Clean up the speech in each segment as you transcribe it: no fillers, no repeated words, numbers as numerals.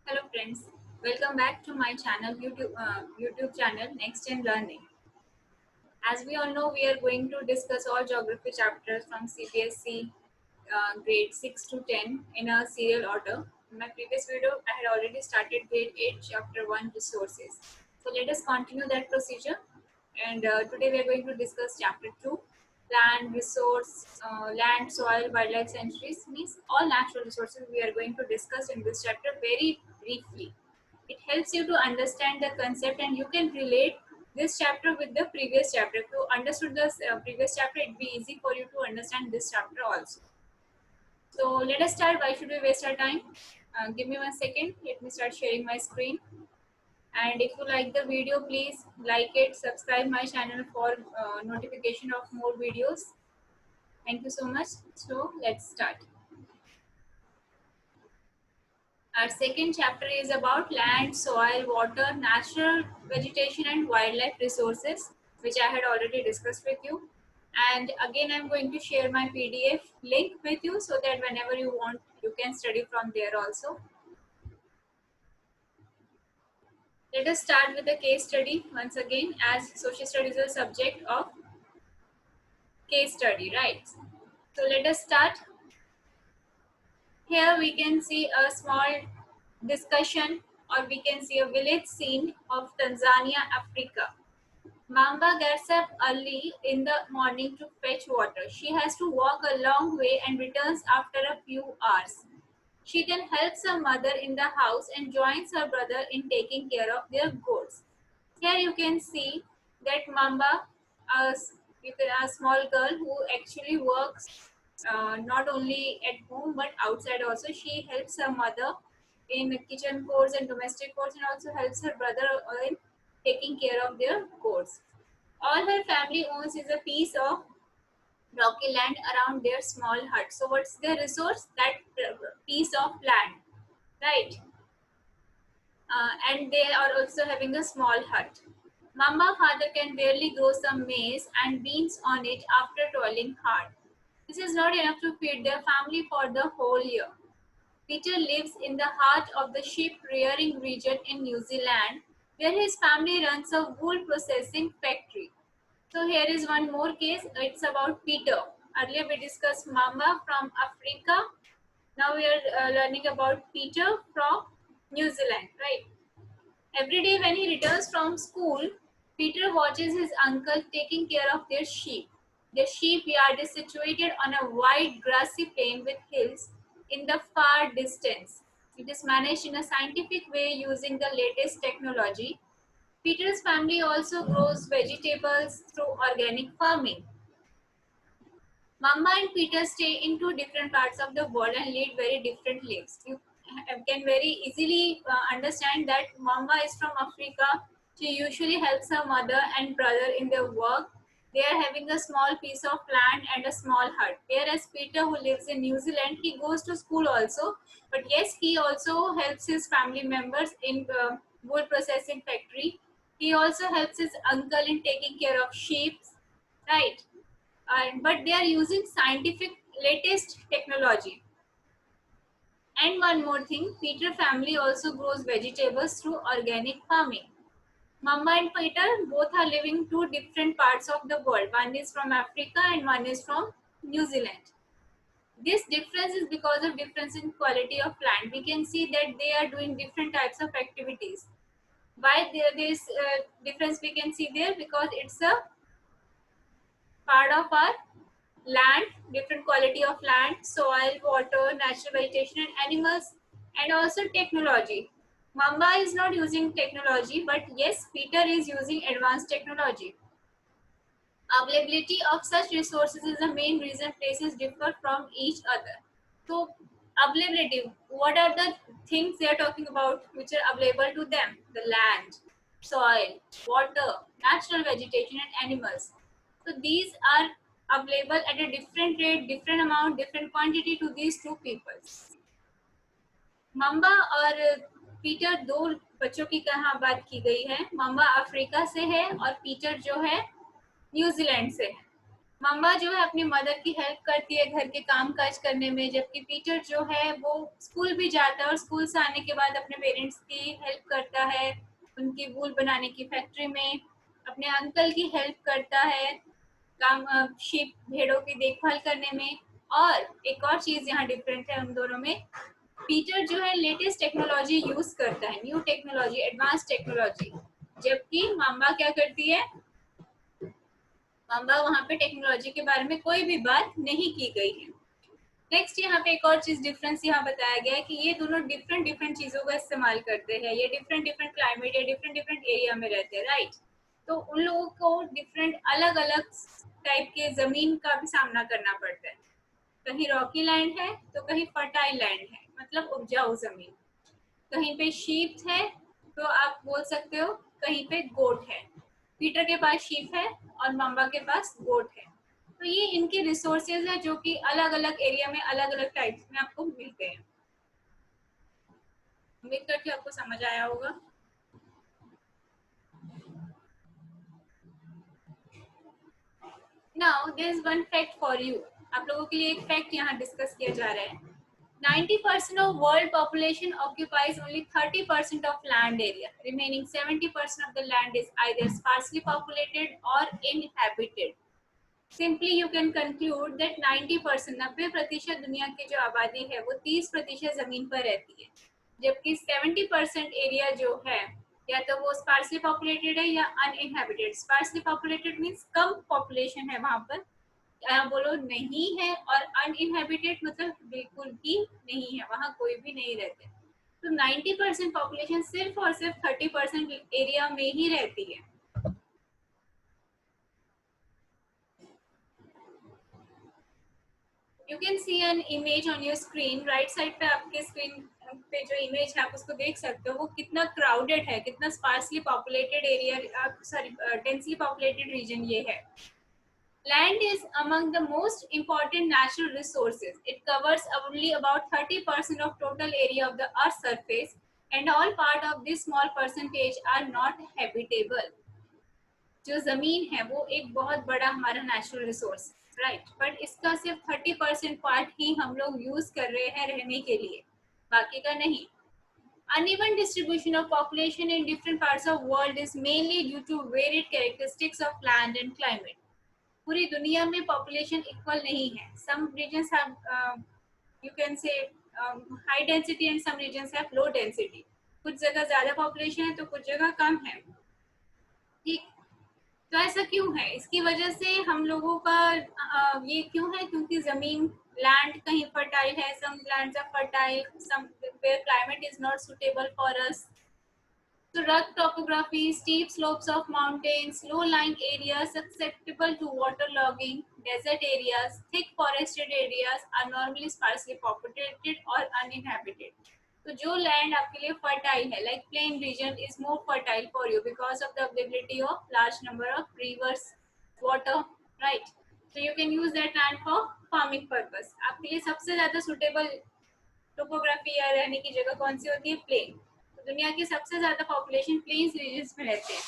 Hello friends, welcome back to my channel YouTube channel Next Gen Learning. As we all know, we are going to discuss all geography chapters from CBSE grade 6 to 10 in a serial order. In my previous video, I had already started grade 8 chapter 1 resources. So let us continue that procedure. And today we are going to discuss chapter 2 land, soil, wildlife centuries, means all natural resources we are going to discuss in this chapter very briefly. It helps you to understand the concept and you can relate this chapter with the previous chapter. If you understood the previous chapter, it will be easy for you to understand this chapter also. So let us start. Why should we waste our time? Give me 1 second. Let me start sharing my screen. And if you like the video, please like it, subscribe my channel for notification of more videos. Thank you so much. So let's start. Our second chapter is about land, soil, water, natural vegetation and wildlife resources, which I had already discussed with you. And again, I'm going to share my PDF link with you so that whenever you want, you can study from there also. Let us start with the case study once again, as social studies is a subject of case study, right? So let us start. Here we can see a small discussion, or we can see a village scene of Tanzania, Africa. Mamba gets up early in the morning to fetch water. She has to walk a long way and returns after a few hours. She then helps her mother in the house and joins her brother in taking care of their goats. Here you can see that Mamba, a, a small girl who actually works not only at home but outside also. She helps her mother in kitchen chores and domestic chores and also helps her brother in taking care of their goats. All her family owns is a piece of rocky land around their small hut. So what's their resource? That piece of land, right? And they are also having a small hut. Mama father can barely grow some maize and beans on it after toiling hard. This is not enough to feed their family for the whole year. Peter lives in the heart of the sheep rearing region in New Zealand, where his family runs a wool processing factory. So here is one more case. It's about Peter. Earlier we discussed Mamba from Africa. Now we are learning about Peter from New Zealand, right? Every day when he returns from school, Peter watches his uncle taking care of their sheep. The sheep yard is situated on a wide grassy plain with hills in the far distance. It is managed in a scientific way using the latest technology. Peter's family also grows vegetables through organic farming. Mama and Peter stay in two different parts of the world and lead very different lives. You can very easily understand that Mama is from Africa. She usually helps her mother and brother in their work. They are having a small piece of land and a small hut. Whereas Peter, who lives in New Zealand, he goes to school also. But yes, he also helps his family members in the wool processing factory. He also helps his uncle in taking care of sheep, right? But they are using scientific latest technology. And one more thing, Peter family also grows vegetables through organic farming. Mama and Peter both are living two different parts of the world. One is from Africa and one is from New Zealand. This difference is because of difference in quality of land. We can see that they are doing different types of activities. Why this difference we can see there? Because it's a part of our land, different quality of land, soil, water, natural vegetation and animals, and also technology. Mamba is not using technology, but yes, Peter is using advanced technology. Availability of such resources is the main reason places differ from each other. So availability, what are the things they are talking about which are available to them? The land, soil, water, natural vegetation and animals. So these are available at a different rate, different amount, different quantity to these two peoples. Mamba और Peter दो बच्चों की कहाँ बात की गई है. Mamba Africa से है और पीटर जो है न्यूजीलैंड से है. मम्मा जो है अपनी मदर की हेल्प करती है घर के काम काज करने में, जबकि पीटर जो है वो स्कूल भी जाता है और स्कूल से आने के बाद अपने पेरेंट्स की हेल्प करता है उनकी वूल बनाने की फैक्ट्री में, अपने अंकल की हेल्प करता है काम शीप भेड़ों की देखभाल करने में। और एक और चीज यहाँ डिफरेंट है उन दोनों में, पीटर जो है लेटेस्ट टेक्नोलॉजी यूज करता है, न्यू टेक्नोलॉजी, एडवांस टेक्नोलॉजी, जबकि मम्मा क्या करती है, मम्मा वहाँ पे टेक्नोलॉजी के बारे में कोई भी बात नहीं की गई है। नेक्स्ट यहाँ पे एक और चीज डिफरेंस यहाँ बताया गया है कि ये दोनों डिफरेंट डिफरेंट चीजों का इस्तेमाल करते हैं, ये डिफरेंट डिफरेंट क्लाइमेट या डिफरेंट डिफरेंट एरिया में रहते हैं, राइट। तो उन लोगों को डिफरेंट अलग अलग टाइप के जमीन का भी सामना करना पड़ता है, कहीं रॉकी लैंड है तो कहीं फर्टाइल लैंड है, मतलब उपजाऊ जमीन, कहीं पे शीप है तो आप बोल सकते हो कहीं पे गोट है, पीटर के पास शीप है और मम्बा के पास गोट है। तो ये इनके रिसोर्सेज है जो कि अलग अलग एरिया में अलग अलग टाइप्स में आपको मिलते हैं। उम्मीद करती हूँ आपको समझ आया होगा। Now there is one fact for you, आप लोगों के लिए एक फैक्ट यहाँ डिस्कस किया जा रहा है। 90% of world population occupies only 30% of land area. Remaining 70% of the land is either sparsely populated or inhabited. Simply you can conclude that 90%, 90% दुनिया की जो आबादी है वो 30% जमीन पर रहती है, जबकि 70% एरिया जो है या तो वो स्पार्सली पॉपुलेटेड है या अनइनहेबिटेड। स्पार्सली पॉपुलेटेड मीन्स कम पॉपुलेशन है वहां पर, बोलो नहीं है, और अनइनहेबिटेड मतलब बिल्कुल भी नहीं है, वहाँ कोई भी नहीं रहते। तो 90% पॉपुलेशन सिर्फ और सिर्फ 30% एरिया में ही रहती है। You can see an image on your screen, right side पे आपके स्क्रीन पे जो इमेज है आप उसको देख सकते हो, वो कितना क्राउडेड है, कितना sparsely populated area, sorry densely populated region ये है। Land is among the most important natural resources. It covers only about 30% of total area of the Earth's surface, and all part of this small percentage are not habitable. जो जमीन है वो एक बहुत बड़ा हमारा नेचुरल रिसोर्स, राइट, बट इसका सिर्फ 30% पार्ट ही हम लोग यूज कर रहे हैं रहने के लिए, बाकी का नहीं। Uneven distribution of population in different parts of world is mainly due to varied characteristics of land and climate. पूरी दुनिया में पॉपुलेशन इक्वल नहीं है, some regions have you can say high density and some regions have low density, कुछ जगह ज्यादा population है तो कुछ जगह कम है, ठीक। तो ऐसा क्यों है, इसकी वजह से हम लोगों का ये क्यों है, क्योंकि जमीन लैंड कहीं फर्टाइल है, some lands are fertile, somewhere climate is not suitable for us. So rugged topography, steep slopes of mountains, low-lying areas susceptible to waterlogging, desert areas, thick forested areas are normally sparsely populated or uninhabited. तो जो land आपके लिए fertile है, like plain region is more fertile for you because of the availability of large number of reverse, water, right. So you can use that land for farming purpose. आपके लिए सबसे ज्यादा suitable topography या रहने की जगह कौन सी होती है, प्लेन। दुनिया की सबसे ज्यादा पॉपुलेशन प्लेन्स रीजन्स में रहते हैं,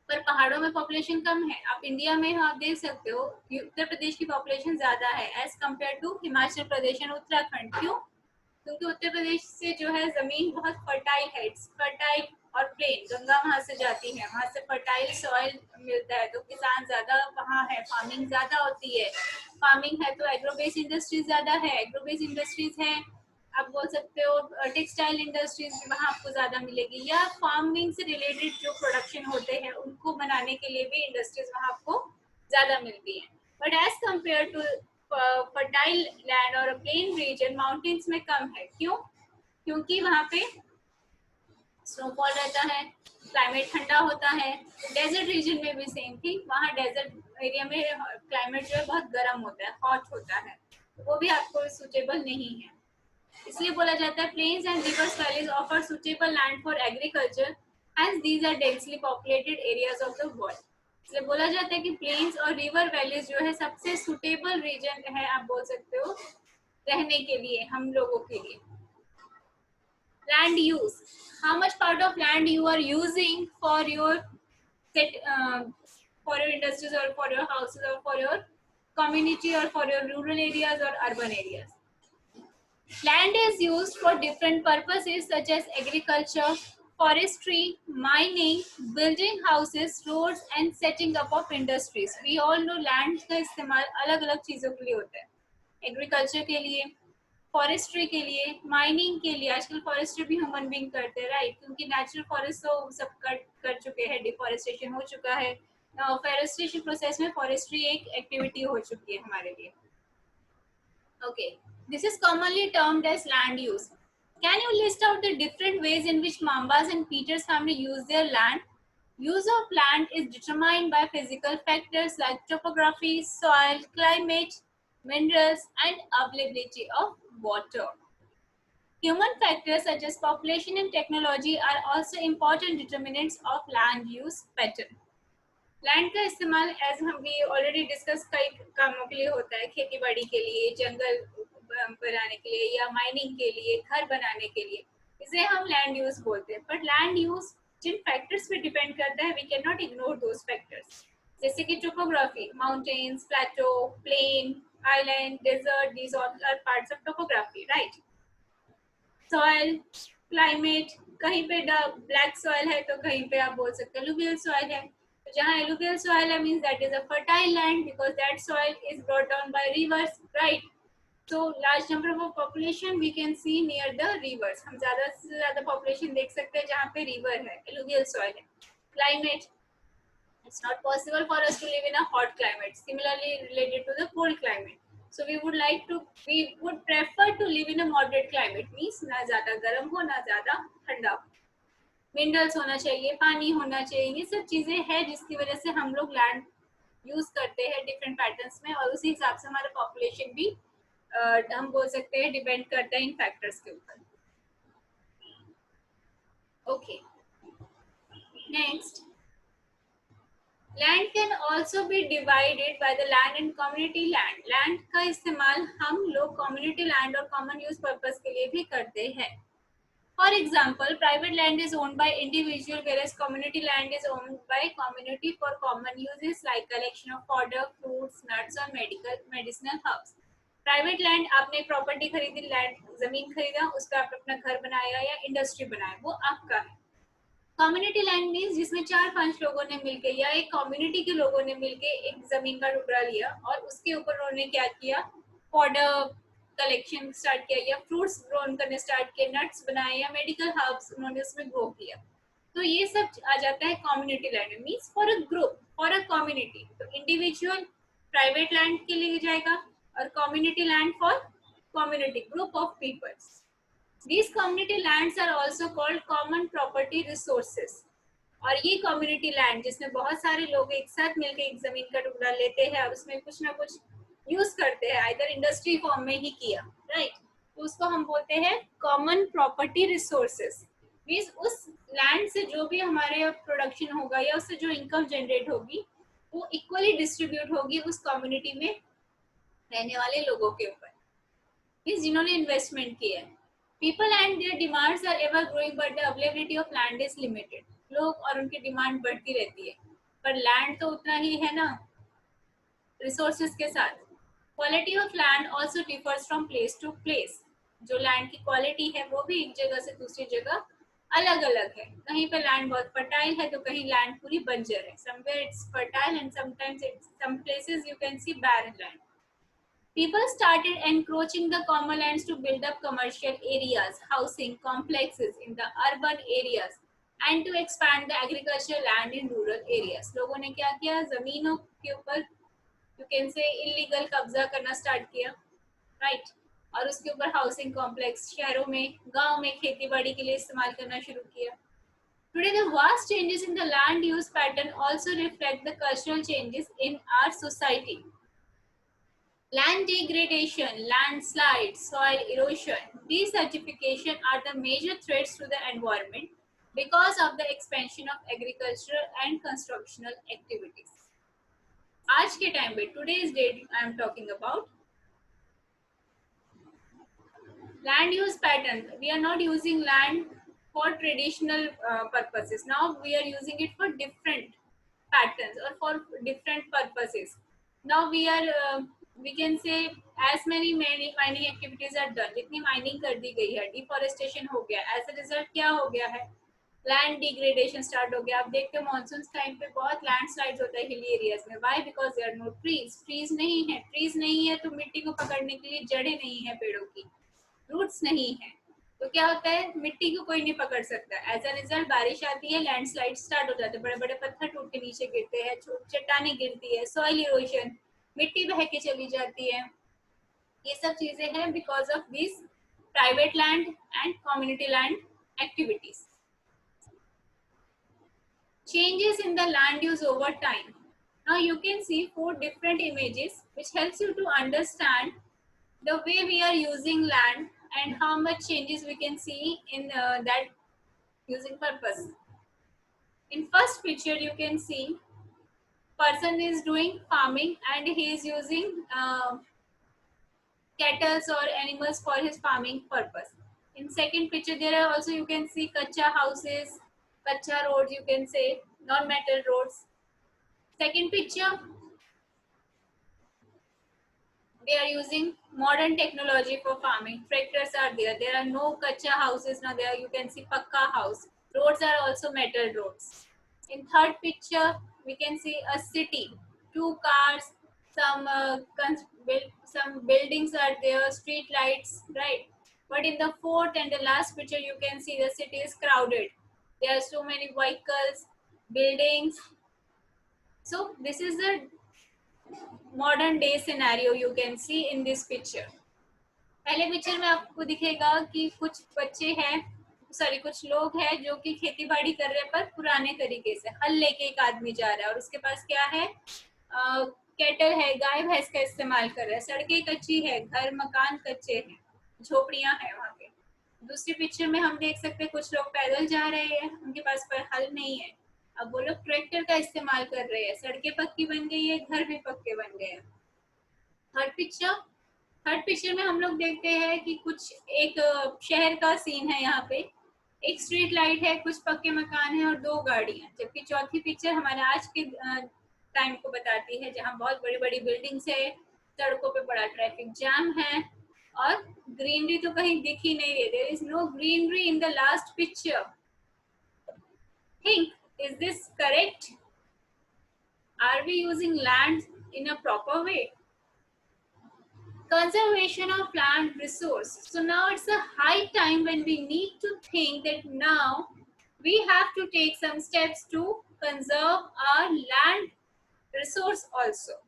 पर पहाड़ों में पॉपुलेशन कम है। आप इंडिया में आप देख सकते हो उत्तर प्रदेश की पॉपुलेशन ज्यादा है as compare to Himachal Pradesh and Uttarakhand. क्यों? क्योंकि उत्तर प्रदेश से जो है जमीन बहुत फर्टाइल है, इट्स फर्टाइल, और प्लेन गंगा वहां से जाती है, वहां से फर्टाइल सॉइल मिलता है, तो किसान ज्यादा वहाँ है, फार्मिंग ज्यादा होती है, फार्मिंग है तो एग्रोबेस इंडस्ट्रीज ज्यादा है, एग्रोबेस इंडस्ट्रीज है, आप बोल सकते हो टेक्सटाइल इंडस्ट्रीज भी वहाँ आपको ज्यादा मिलेगी, या फार्मिंग से रिलेटेड जो प्रोडक्शन होते हैं उनको बनाने के लिए भी इंडस्ट्रीज वहाँ आपको ज्यादा मिलती है। But as compare to fertile land और प्लेन रीजन, माउंटेन्स में कम है। क्यों? क्योंकि वहाँ पे स्नोफॉल रहता है, क्लाइमेट ठंडा होता है। डेजर्ट रीजन में भी सेम थी, वहाँ डेजर्ट एरिया में क्लाइमेट जो है बहुत गर्म होता है, हॉट होता है, वो भी आपको सुटेबल नहीं है। इसलिए बोला जाता है plains and rivers valleys offer suitable land for agriculture and these are densely populated areas of the world. इसलिए बोला जाता है कि प्लेन्स और रिवर वैलीज जो है सबसे सुटेबल रीजन है, आप बोल सकते हो, रहने के लिए, हम लोगों के लिए। Land use, how much part of land you are using for your set, for your industries or for your houses or for your community or for your rural areas or urban areas. Land is used for different purposes such as agriculture, forestry, mining, building houses, roads and setting up of industries. We all know land का इस्तेमाल अलग अलग चीज़ों के लिए होता है. Agriculture के लिए, फॉरेस्ट्री के लिए, माइनिंग के लिए. आजकल फॉरेस्ट्री भी ह्यूमन बीइंग करते हैं, राइट? क्योंकि नेचुरल फॉरेस्ट तो सब कट कर चुके हैं, डिफॉरेस्टेशन हो चुका है. फॉरेस्ट्रेशन प्रोसेस में फॉरेस्ट्री एक एक्टिविटी हो चुकी है हमारे लिए. Okay, this is commonly termed as land use. Can you list out the different ways in which Mambas and Peters family use their land? Use of land is determined by physical factors like topography, soil, climate, minerals, and availability of water. Human factors such as population and technology are also important determinants of land use pattern. Land का इस्तेमाल as हम भी already discuss कई कामों के लिए होता है, खेती बाड़ी के लिए, जंगल बनाने के लिए या माइनिंग के लिए, घर बनाने के लिए. इसे हम लैंड यूज बोलते हैं. बट लैंड यूज जिन फैक्टर्स पे डिपेंड करता है, we can not ignore those factors. जैसे कि topography, mountains, plateau, plain, island, desert, these all are parts of topography, right? Soil, climate, कहीं पे ब्लैक सॉइल है तो कहीं पे आप बोल सकते हैं एलुवियल सॉइल है. तो जहाँ एलुवियल सॉइल है means that is a fertile land because that soil is brought down by reverse, right? So large number of population we can see near the rivers. हम ज़्यादा से ज़्यादा population देख सकते हैं जहाँ पे river है, alluvial soil है. Climate, it's not possible for us to live in a hot climate. Similarly related to the cold climate. So we would prefer to live in a moderate climate. Means ना ज़्यादा गर्म हो ना ज़्यादा ठंडा हो. Minerals होना चाहिए, पानी होना चाहिए. ये सब चीज़ें हैं जिसकी वजह से हम लोग लैंड यूज करते हैं डिफरेंट पैटर्न्स में, और उसी हिसाब से हमारा पॉपुलेशन भी हम बोल सकते हैं डिपेंड करता है इन फैक्टर्स के ऊपर. Okay, next, land can also be divided by the land and community land. Land का इस्तेमाल हम लोग कम्युनिटी लैंड और कॉमन यूज पर्पस के लिए भी करते हैं. For example, private land is owned by individual whereas community land is owned by community for common uses like collection of fodder, fruits, nuts or medicinal herbs. Private land, आपने property खरीदी, land जमीन खरीदा, उस पर आपने अपना घर बनाया या इंडस्ट्री बनाया, वो आपका है. कम्युनिटी लैंड मीन्स जिसमें 4-5 लोगों ने मिलकर या एक कम्युनिटी के लोगों ने मिलकर एक जमीन का टुकड़ा लिया और उसके ऊपर उन्होंने क्या किया, फॉडर कलेक्शन स्टार्ट किया या फ्रूट्स ग्रो करने स्टार्ट किए, नट्स बनाए या मेडिकल हर्ब्स उन्होंने उसमें ग्रो किया. तो ये सब आ जाता है community land. Means for a group, for a community. तो इंडिविजुअल प्राइवेट लैंड के लिए जाएगा और community land for community group of peoples. These community lands are also called common property resources. और ये कम्युनिटी लैंड जिसमें बहुत सारे लोग एक साथ मिलकर एक जमीन का टुकड़ा लेते हैं और उसमें कुछ ना कुछ यूज करते हैं, आइदर इंडस्ट्री फॉर्म में ही किया, राइट? तो उसको हम बोलते हैं कॉमन प्रॉपर्टी रिसोर्सेस. मींस उस लैंड से जो भी हमारे प्रोडक्शन होगा या उससे जो इनकम जनरेट होगी वो इक्वली डिस्ट्रीब्यूट होगी उस कम्युनिटी में रहने वाले लोगों के ऊपर, मींस जिन्होंने इन्वेस्टमेंट किया है. People and their demands are ever growing, but the availability of land is limited. लोग और उनकी डिमांड बढ़ती रहती है, पर लैंड तो उतना ही है ना रिसोर्सेज के साथ. Quality of land also differs from place to place. जो लैंड की क्वालिटी है वो भी एक जगह से दूसरी जगह अलग अलग है. कहीं पे लैंड बहुत फर्टाइल है तो कहीं लैंड पूरी बंजर है. Somewhere it's fertile and sometimes it's some places you can see barren land. People started encroaching the common lands to build up commercial areas, housing complexes in the urban areas, and to expand the agricultural land in rural areas. लोगों ने क्या किया, जमीनों के ऊपर you can say illegal कब्जा करना start किया, right? और उसके ऊपर हाउसिंग कॉम्प्लेक्स शहरों में, गांव में खेती बाड़ी के लिए इस्तेमाल करना शुरू किया. Today, the vast changes in the land use pattern also reflect the cultural changes in our society. Land degradation, landslides, soil erosion, desertification are the major threats to the environment because of the expansion of agricultural and constructional activities. आज के time पे, today's date I am talking about, land use pattern. We are not using land for traditional purposes. Now we are using it for different patterns or for different purposes. Now we can say as many mining activities are done, जितनी mining कर दी गई है, deforestation हो गया, as a result क्या हो गया है, लैंड डिग्रेडेशन स्टार्ट हो गया. आप देखते हो मानसून टाइम पे बहुत लैंडस्लाइड्स होता है हिली एरियाज में. Why? Because there are no trees. Trees नहीं है तो मिट्टी को पकड़ने के लिए जड़ें नहीं है, पेड़ों की रूट्स नहीं है, तो क्या होता है, मिट्टी को कोई नहीं पकड़ सकता. एज अ रिजल्ट बारिश आती है, लैंडस्लाइड स्टार्ट हो जाते हैं, बड़े बड़े पत्थर टूट के नीचे गिरते हैं, चट्टाने गिरती है, सॉइल इरोजन, मिट्टी बह के चली जाती है. ये सब चीजें हैं because of this private land and community land activities. Changes in the land use over time. Now you can see four different images which helps you to understand the way we are using land and how much changes we can see in that using purpose. In first picture you can see person is doing farming and he is using cattle or animals for his farming purpose. In second picture there are also you can see kacha houses, kacha roads, you can say non-metal roads. Second picture, they are using modern technology for farming. Tractors are there. There are no kacha houses now. There you can see pakka house. Roads are also metal roads. In third picture, we can see a city. Two cars, some some buildings are there, street lights, right? But in the fourth and the last picture, you can see the city is crowded. There are so many vehicles, buildings. So this is the modern day scenario you can C in this picture. पहले picture में आपको दिखेगा कि कुछ बच्चे हैं, sorry कुछ लोग हैं जो कि खेती बाड़ी कर रहे हैं पर पुराने तरीके से. हल लेके एक आदमी जा रहा है और उसके पास क्या है, कैटल है, गाय भैंस का इस्तेमाल कर रहा है. सड़कें कच्ची है, घर मकान कच्चे हैं, झोपड़ियां हैं वहाँ पे. दूसरी पिक्चर में हम देख सकते हैं कुछ लोग पैदल जा रहे हैं, उनके पास पर हल नहीं है. अब वो लोग ट्रैक्टर का इस्तेमाल कर रहे हैं. सड़कें पक्की बन गई है, घर भी पक्के बन गए हैं. थर्ड पिक्चर में हम लोग देखते हैं कि कुछ एक शहर का सीन है. यहाँ पे एक स्ट्रीट लाइट है, कुछ पक्के मकान है और दो गाड़ियां. जबकि चौथी पिक्चर हमारे आज के टाइम को बताती है जहाँ बहुत बड़ी बड़ी बिल्डिंग्स है, सड़कों पे बड़ा ट्रैफिक जैम है और ग्रीनरी तो कहीं दिख ही नहीं रही. There is no greenery in the last picture. Think, is this correct? Are we using land in a proper way? Conservation of land resource. So now it's a high time when we need to think that now we have to take some steps to conserve our land resource also.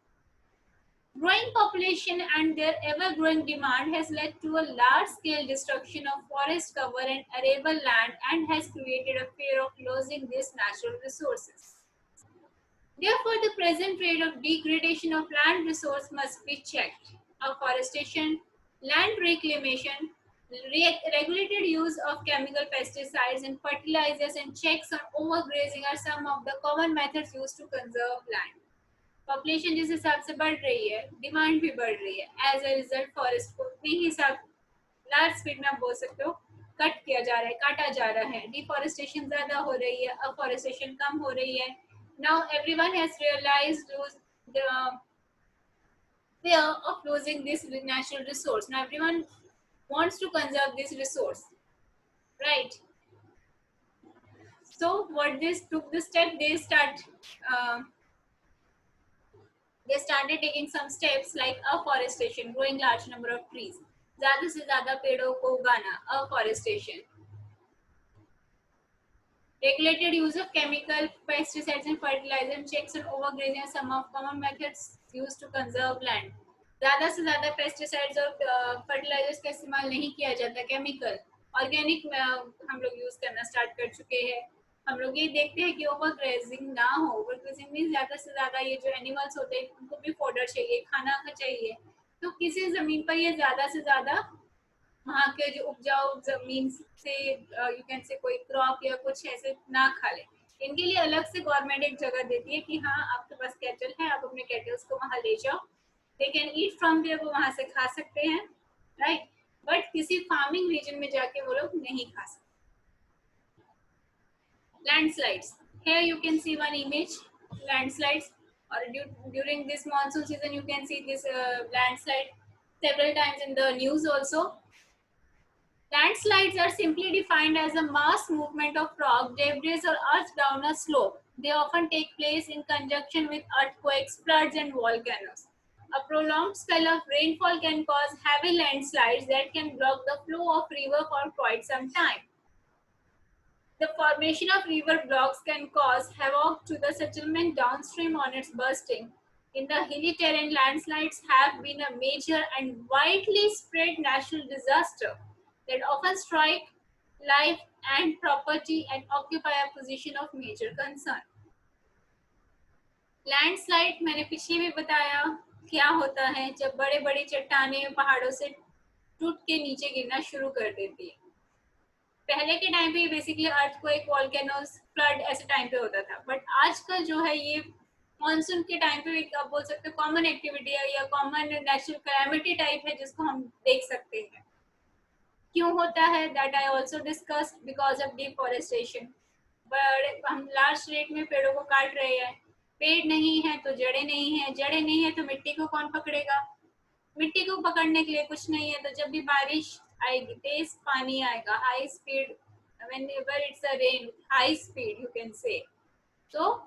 Growing population and their ever-growing demand has led to a large-scale destruction of forest cover and arable land and has created a fear of losing these natural resources. Therefore, the present rate of degradation of land resource must be checked. Afforestation, land reclamation, regulated use of chemical pesticides and fertilizers and checks on overgrazing are some of the common methods used to conserve land. Population जिस हिसाब से बढ़ रही है, demand भी बढ़ रही है. एज अ रिजल्ट फॉरेस्ट को उतनी ही हिसाब लार्ज स्पीड में आप बोल सकते हो कट किया जा रहा है, काटा जा रहा है. डिफॉरेस्टेशन ज्यादा हो रही है, अफॉरेस्टेशन कम हो रही है. Now everyone has realised the fear of losing this natural resource. Now everyone wants to conserve this resource, right? So what this took the step, they started taking some steps like afforestation, growing large number of trees. ज़्यादा से ज़्यादा पेड़ों को उगाना, afforestation. Regulated use of chemical pesticides and fertilizer and checks on overgrazing are some of common methods used to conserve land. ज़्यादा से ज़्यादा pesticides और फर्टिलाइजर्स का इस्तेमाल नहीं किया जाता. केमिकल, ऑर्गेनिक हम लोग यूज करना स्टार्ट कर चुके हैं. हम लोग ये देखते हैं कि ओवरग्रेजिंग ना हो. ओवरग्रेजिंग मीन ज़्यादा से ज़्यादा ये जो एनिमल्स होते हैं उनको भी फोडर चाहिए, खाना चाहिए. तो किसी ज़मीन पर ये ज़्यादा से ज़्यादा वहाँ के जो उपजाऊ जमीन से यू कैन से कोई क्रॉप या कुछ ऐसे ना खा ले. इनके लिए अलग से गवर्नमेंट एक जगह देती है कि हाँ आपके पास कैटल है, आप अपने कैटल्स को वहाँ ले जाओ, they can eat from there, वो वहाँ से खा सकते हैं, राइट. बट किसी फार्मिंग रीजन में जाके वो लोग नहीं खा सकते. Landslides. Here you can see one image. landslides, or during this monsoon season you can see this landslide several times in the news also. Landslides are simply defined as a mass movement of rock, debris, or earth down a slope. They often take place in conjunction with earthquakes, floods, and volcanoes. A prolonged spell of rainfall can cause heavy landslides that can block the flow of river for quite some time. The formation of river blocks can cause havoc to the settlement downstream on its bursting. In the hilly terrain, landslides have been a major and widely spread natural disaster that often strike life and property and occupy a position of major concern. Landslide मैंने पीछे भी बताया क्या होता है जब बड़े बड़े चट्टानें पहाड़ों से टूट के नीचे गिरना शुरू कर देती है। पहले के टाइम पे बेसिकली अर्थक्वेक, वोल्केनोस, फ्लड ऐसे टाइम पे होता था, बट आजकल जो है ये मानसून के टाइम पे एक आप बोल सकते हो कॉमन एक्टिविटी है या कॉमन नेचुरल कैलामिटी टाइप है जिसको हम देख सकते हैं। क्यों होता है that I also discuss because of deforestation. बड़े हम लार्ज रेट में पेड़ों को काट रहे हैं, पेड़ नहीं है तो जड़ें नहीं है, जड़ें नहीं है तो मिट्टी को कौन पकड़ेगा, मिट्टी को पकड़ने के लिए कुछ नहीं है, तो जब भी बारिश आएगी तेज पानी आएगा, high speed, whenever it's a rain high speed you can say, so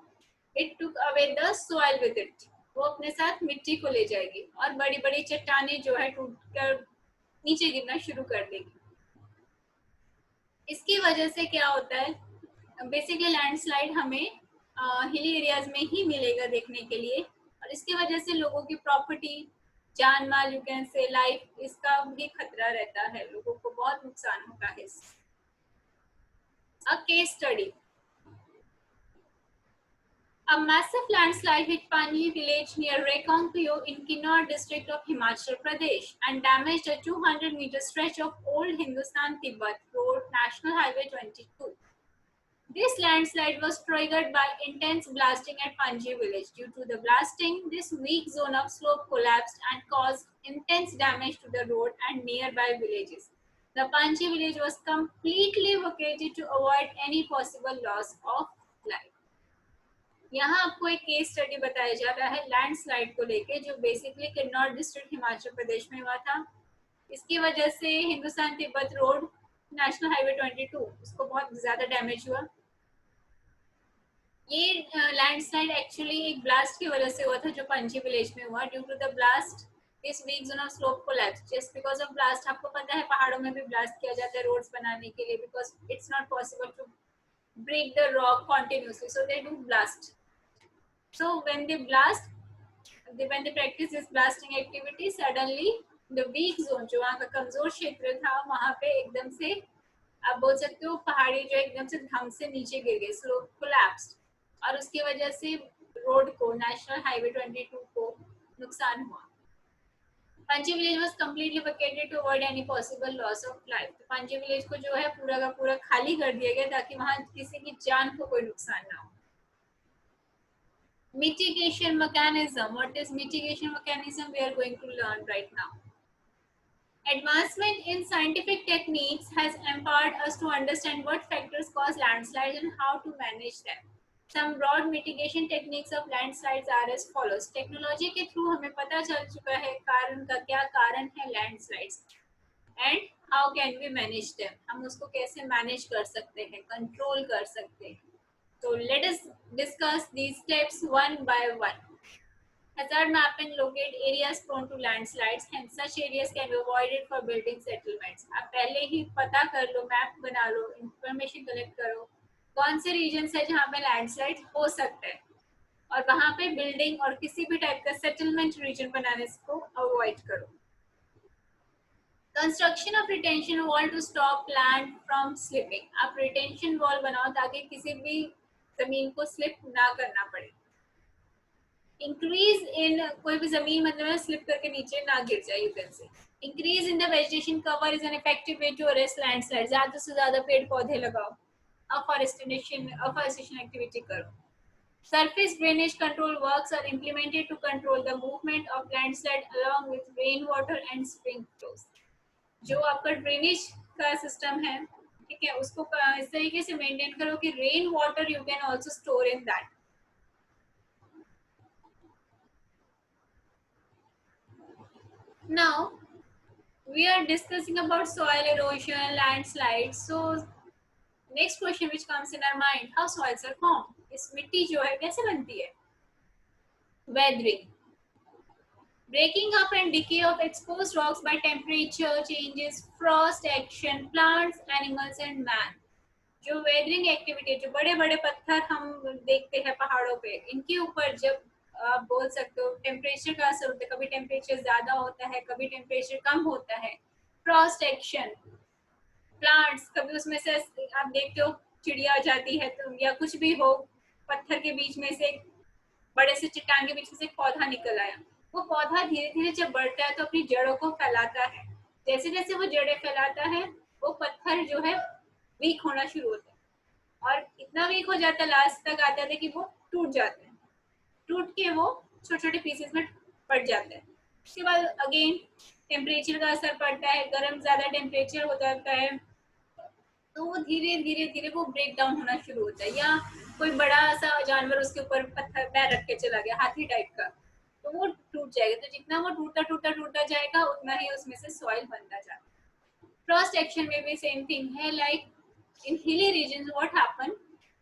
it took away the soil with it, वो अपने साथ मिट्टी को ले जाएगी और बड़ी बड़ी चट्टानें जो है टूट कर नीचे गिरना शुरू कर देगी। इसकी वजह से क्या होता है, बेसिकली लैंडस्लाइड हमें हिली एरियाज में ही मिलेगा देखने के लिए, और इसकी वजह से लोगों की प्रॉपर्टी, जान माल, यू कैन से लाइफ, इसका भी खतरा रहता है, लोगों को बहुत नुकसान होता है। A case study, a massive landslide hit Panji village near Rekongpyo in Kinnaur district of Himachal Pradesh and damaged a 200-meter stretch of old Hindustan-Tibet road, National Highway 22. This landslide was triggered by intense blasting at Panji village. Due to the blasting, this weak zone of slope collapsed and caused intense damage to the road and nearby villages. The Panji village was completely evacuated to avoid any possible loss of life. यहाँ आपको एक case study बताया जा रहा है landslide को लेके, जो बेसिकली किन्नौर डिस्ट्रिक्ट हिमाचल प्रदेश में हुआ था। इसकी वजह से Hindustan Tibet road, national highway 22, उसको बहुत ज्यादा डैमेज हुआ। ये लैंडस्लाइड एक्चुअली एक ब्लास्ट की वजह से हुआ था जो पंजी विलेज में हुआ। Due to the blast this weak zone of slope collapse. Just because of blast, आपको पता है पहाड़ों में भी ब्लास्ट किया जाता है रोड्स बनाने के लिए, because it's not possible to break the rock continuously, so they do blast. So when they blast, when they practice this blasting activity, suddenly the weak zone, जो वहाँ का कमजोर क्षेत्र था, वहाँ पे एकदम से आप बोल सकते हो पहाड़ी जो एकदम से धम से नीचे गिर गई, स्लोप कोलैप्स्ड, और उसकी वजह से रोड को, नेशनल हाईवे 22 को नुकसान हुआ। पंजी village was completely vacated to avoid any possible loss of life. तो पंजी विलेज को जो है पूरा का पूरा खाली कर दिया गया ताकि वहां किसी की जान को कोई नुकसान ना हो। Mitigation mechanism. What is mitigation mechanism? We are going to learn right now. Advancement in scientific techniques has empowered us to understand what factors cause landslides and how to manage them. Some broad mitigation techniques of landslides are as follows. Technology के through हमें पता चल चुका है कारण का क्या कारण है landslides, and how can we manage them, हम उसको कैसे मैनेज कर सकते हैं, कंट्रोल कर सकते हैं। So let us discuss these steps one by one. Hazard map and locate areas prone to landslides, hence such areas can be avoided for building settlements. आप पहले ही पता कर लो, मैप बना लो, इंफॉर्मेशन कलेक्ट करो कौन से रीजन है जहाँ पे लैंडस्लाइड हो सकता है, और वहां पे बिल्डिंग और किसी भी टाइप का सेटलमेंट रीजन बनाने को अवॉइड करो। Construction of retention wall to stop land from slipping. आप रिटेंशन वॉल बनाओ ताकि किसी भी जमीन को स्लिप ना करना पड़े। इंक्रीज इन, कोई भी जमीन मतलब स्लिप करके नीचे ना गिर जाए, you can say. Increase in the vegetation cover is an effective way to arrest landslide. ज्यादा से ज्यादा पेड़ पौधे लगाओ, अफॉरेस्टेशन एक्टिविटी करो। Surface drainage control works are implemented to control the movement of landslide along with rainwater and spring flows. जो आपका drainage का सिस्टम है, ठीक है, उसको इस तरीके से मेंटेन करो कि rain water you can also store in that. Now we are discussing about soil erosion, landslides. So next question which comes in our mind, how soils are formed? इस मिट्टी जो है कैसे बनती है? Weathering, breaking up and decay of exposed rocks by temperature changes, frost action, plants, animals and man. जो weathering activity, जो बड़े बड़े पत्थर हम देखते हैं पहाड़ों पे, इनके ऊपर जब आप बोल सकते हो टेम्परेचर का असर होता है, कभी टेम्परेचर ज्यादा होता है, कभी टेम्परेचर कम होता है, फ्रॉस्ट एक्शन, प्लांट्स, कभी उसमें से आप देखते हो चिड़िया आ जाती है तो, या कुछ भी हो, पत्थर के बीच में से, बड़े से चट्टान के बीच में से एक पौधा निकल आया, वो पौधा धीरे धीरे जब बढ़ता है तो अपनी जड़ों को फैलाता है, जैसे जैसे वो जड़ें फैलाता है वो पत्थर जो है वीक होना शुरू होता है, और इतना वीक हो जाता है लास्ट तक आता है कि वो टूट जाते हैं, टूट के वो छोटे छोटे पीसेस में पड़ जाते हैं। उसके बाद अगेन टेम्परेचर का असर पड़ता है, गर्म ज्यादा टेम्परेचर हो जाता है तो वो धीरे धीरे धीरे वो ब्रेक डाउन होना शुरू होता है, या कोई बड़ा सा जानवर उसके ऊपर पत्थर पैर रख के चला गया, हाथी टाइप का, तो वो टूट जाएगा, तो जितना वो टूटा जाएगा उतना ही उसमें से सॉइल बनता जाता है। फ्रॉस्ट एक्शन में भी सेम थिंग है, like in hilly region what happen,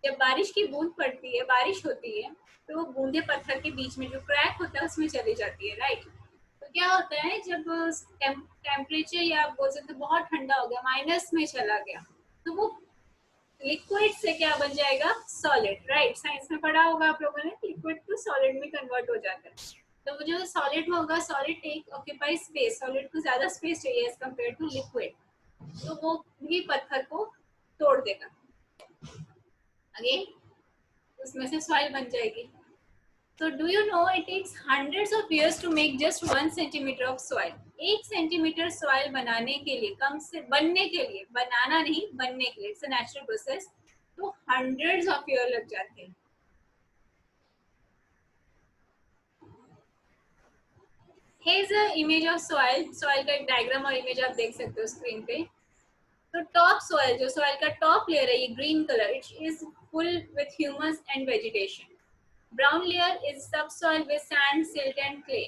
जब बारिश की बूंद पड़ती है, बारिश होती है, तो वो बूंदे पत्थर के बीच में जो क्रैक होता है उसमें चली जाती है, राइट। तो क्या होता है जब टेम्परेचर या आप बोल सकते बहुत ठंडा हो गया, माइनस में चला गया, तो वो लिक्विड से क्या बन जाएगा, सॉलिड, राइट। साइंस में पढ़ा होगा आप लोगों ने, लिक्विड टू सॉलिड में कन्वर्ट हो जाता है, तो वो जो सॉलिड होगा, solid take occupy space, solid को ज्यादा स्पेस चाहिए एज कम्पेयर टू लिक्विड, तो वो भी पत्थर को तोड़ देगा, अगेन उसमें से सॉइल बन जाएगी। तो do you know it takes hundreds of years to make just 1 centimetre of soil. 1 centimetre soil बनाने के लिए, कम से बनने के लिए, बनाना नहीं बनने के लिए, इट्स अ नेचुरल प्रोसेस, तो हंड्रेड्स ऑफ ईयर लग जाते हैं। Here's a image of soil, soil का एक डायग्राम और इमेज आप देख सकते हो स्क्रीन पे। तो टॉप सॉइल, जो सॉइल का टॉप लेयर है, ये green colour, it is full with humus and vegetation. Brown layer is subsoil with sand, silt and clay.